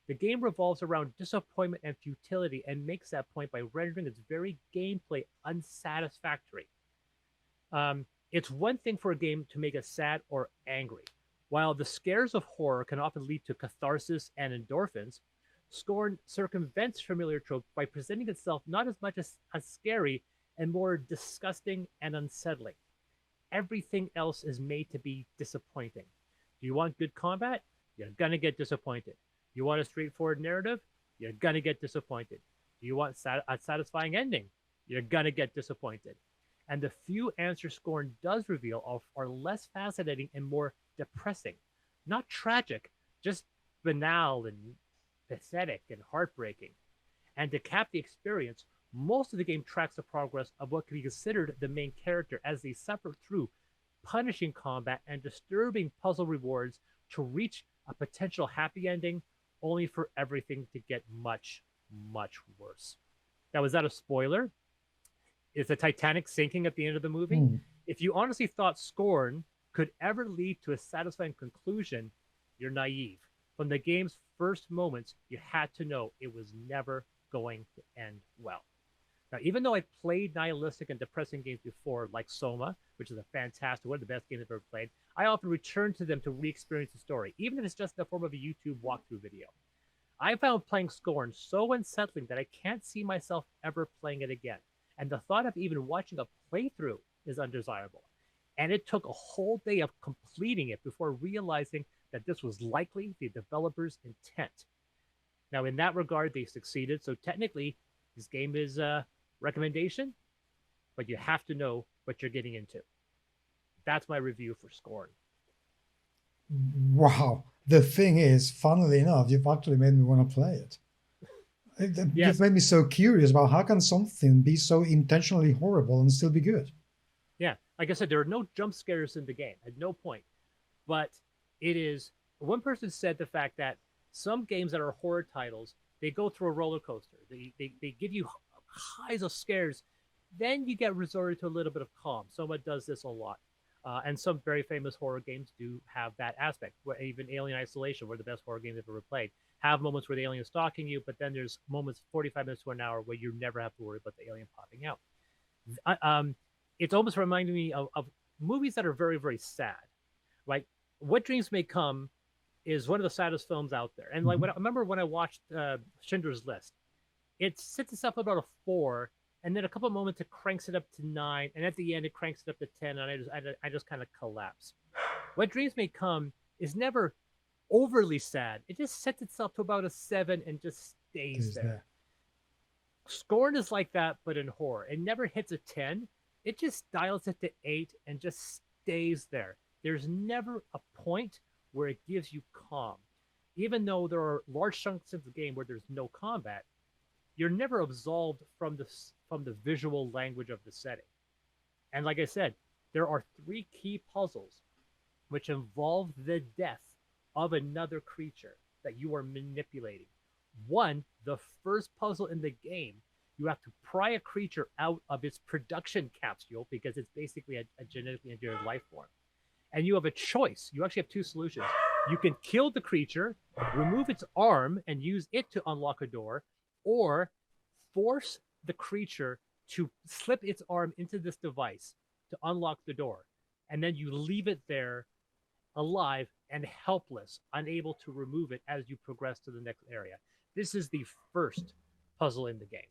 The game revolves around disappointment and futility and makes that point by rendering its very gameplay unsatisfactory. It's one thing for a game to make us sad or angry. While the scares of horror can often lead to catharsis and endorphins, Scorn circumvents familiar tropes by presenting itself not as much as scary and more disgusting and unsettling. Everything else is made to be disappointing. Do you want good combat? You're gonna get disappointed. You want a straightforward narrative? You're gonna get disappointed. Do you want a satisfying ending? You're gonna get disappointed. And the few answers Scorn does reveal are less fascinating and more depressing. Not tragic, just banal and pathetic and heartbreaking. And to cap the experience, most of the game tracks the progress of what can be considered the main character as they suffer through punishing combat and disturbing puzzle rewards to reach a potential happy ending, only for everything to get much, much worse. Now, was that a spoiler? Is the Titanic sinking at the end of the movie? If you honestly thought Scorn could ever lead to a satisfying conclusion, you're naive. From the game's first moments, you had to know it was never going to end well. Now, even though I played nihilistic and depressing games before, like Soma, which is a fantastic, one of the best games I've ever played, I often return to them to re-experience the story, even if it's just in the form of a YouTube walkthrough video. I found playing Scorn so unsettling that I can't see myself ever playing it again. And the thought of even watching a playthrough is undesirable. And it took a whole day of completing it before realizing that this was likely the developer's intent. Now, in that regard, they succeeded. So technically, this game is a recommendation, but you have to know what you're getting into. That's my review for Scorn. Wow. The thing is, funnily enough, you've actually made me want to play it. You've Yes. made me so curious about how can something be so intentionally horrible and still be good. Yeah. Like I said, there are no jump scares in the game at no point. But it is, one person said the fact that some games that are horror titles, they go through a roller coaster. They give you highs of scares. Then you get resorted to a little bit of calm. Someone does this a lot. And some very famous horror games do have that aspect. Where even Alien Isolation, one of the best horror games I've ever played, have moments where the alien is stalking you, but then there's moments, 45 minutes to an hour, where you never have to worry about the alien popping out. It's almost reminding me of movies that are very, very sad. Like What Dreams May Come is one of the saddest films out there. And like, I remember when I watched Schindler's List, it sits itself about a 4, and then a couple of moments it cranks it up to 9, and at the end it cranks it up to 10, and I just kind of collapse. What Dreams May Come is never overly sad. It just sets itself to about a 7 and just stays there. Scorn is like that, but in horror. It never hits a 10. It just dials it to 8 and just stays there. There's never a point where it gives you calm. Even though there are large chunks of the game where there's no combat, you're never absolved from the visual language of the setting. And like I said, there are 3 key puzzles which involve the death of another creature that you are manipulating. One, the first puzzle in the game, you have to pry a creature out of its production capsule because it's basically a genetically engineered life form. And you have a choice. You actually have 2 solutions. You can kill the creature, remove its arm, and use it to unlock a door, or force the creature to slip its arm into this device to unlock the door. And then you leave it there alive and helpless, unable to remove it as you progress to the next area. This is the first puzzle in the game.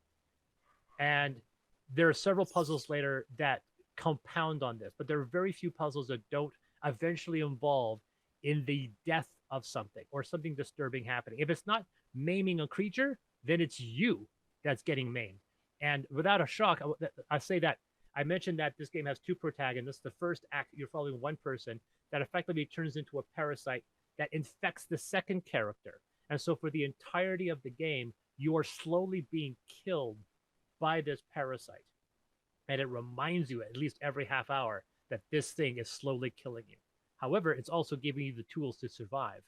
And there are several puzzles later that compound on this, but there are very few puzzles that don't eventually involve in the death of something or something disturbing happening. If it's not maiming a creature, then it's you that's getting maimed. And without a shock, I say that I mentioned that this game has 2 protagonists. The first act, you're following one person that effectively turns into a parasite that infects the second character. And so for the entirety of the game, you are slowly being killed by this parasite. And it reminds you at least every half hour that this thing is slowly killing you. However, it's also giving you the tools to survive.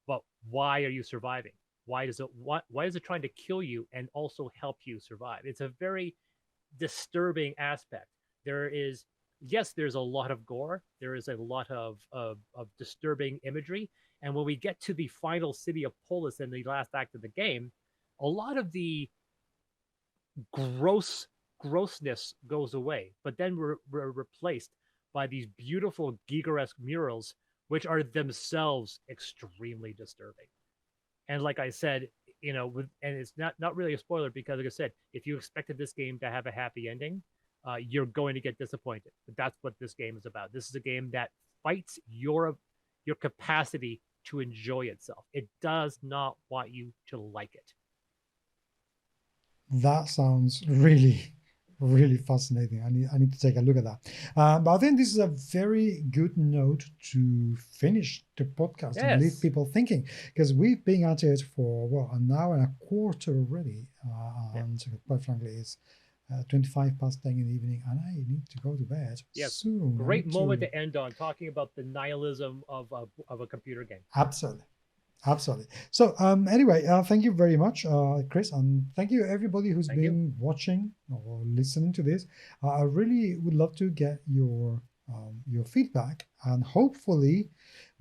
But why are you surviving? Why is it trying to kill you and also help you survive? It's a very disturbing aspect. There's a lot of gore. There is a lot of disturbing imagery. And when we get to the final city of Polis in the last act of the game, a lot of the grossness goes away, but then we're replaced by these beautiful Gigeresque murals, which are themselves extremely disturbing. And like I said, and it's not really a spoiler because, like I said, if you expected this game to have a happy ending, you're going to get disappointed. But that's what this game is about. This is a game that fights your capacity to enjoy itself. It does not want you to like it. That sounds really, really fascinating. I need to take a look at that. But I think this is a very good note to finish the podcast and leave people thinking, because we've been at it for an hour and a quarter already, and quite frankly, it's 25 past 10 in the evening, and I need to go to bed soon. Great moment to end on, talking about the nihilism of a computer game. Absolutely. So anyway, thank you very much, Chris, and thank you everybody who's been watching or listening to this. I really would love to get your feedback, and hopefully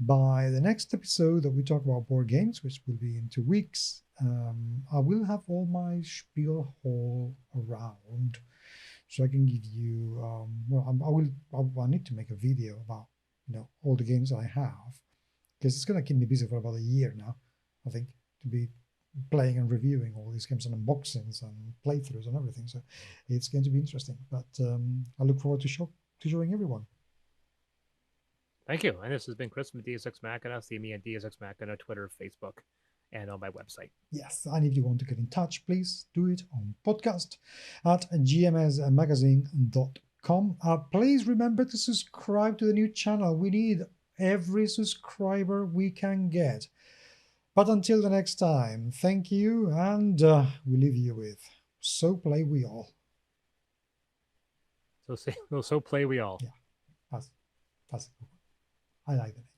by the next episode that we talk about board games, which will be in 2 weeks, I will have all my spiel hall around, so I can give you. I need to make a video about all the games I have, because it's going to keep me busy for about a year now, I think, to be playing and reviewing all these games and unboxings and playthroughs and everything. So it's going to be interesting. But I look forward to showing everyone. Thank you. And this has been Chris from Deus Ex Machina. See me at Deus Ex Machina, Twitter, Facebook, and on my website. Yes, and if you want to get in touch, please do it on podcast at gmsmagazine.com. Please remember to subscribe to the new channel. We need every subscriber we can get. But until the next time, thank you, and we leave you with So Play We All. So play we all. Yeah, that's I like the name.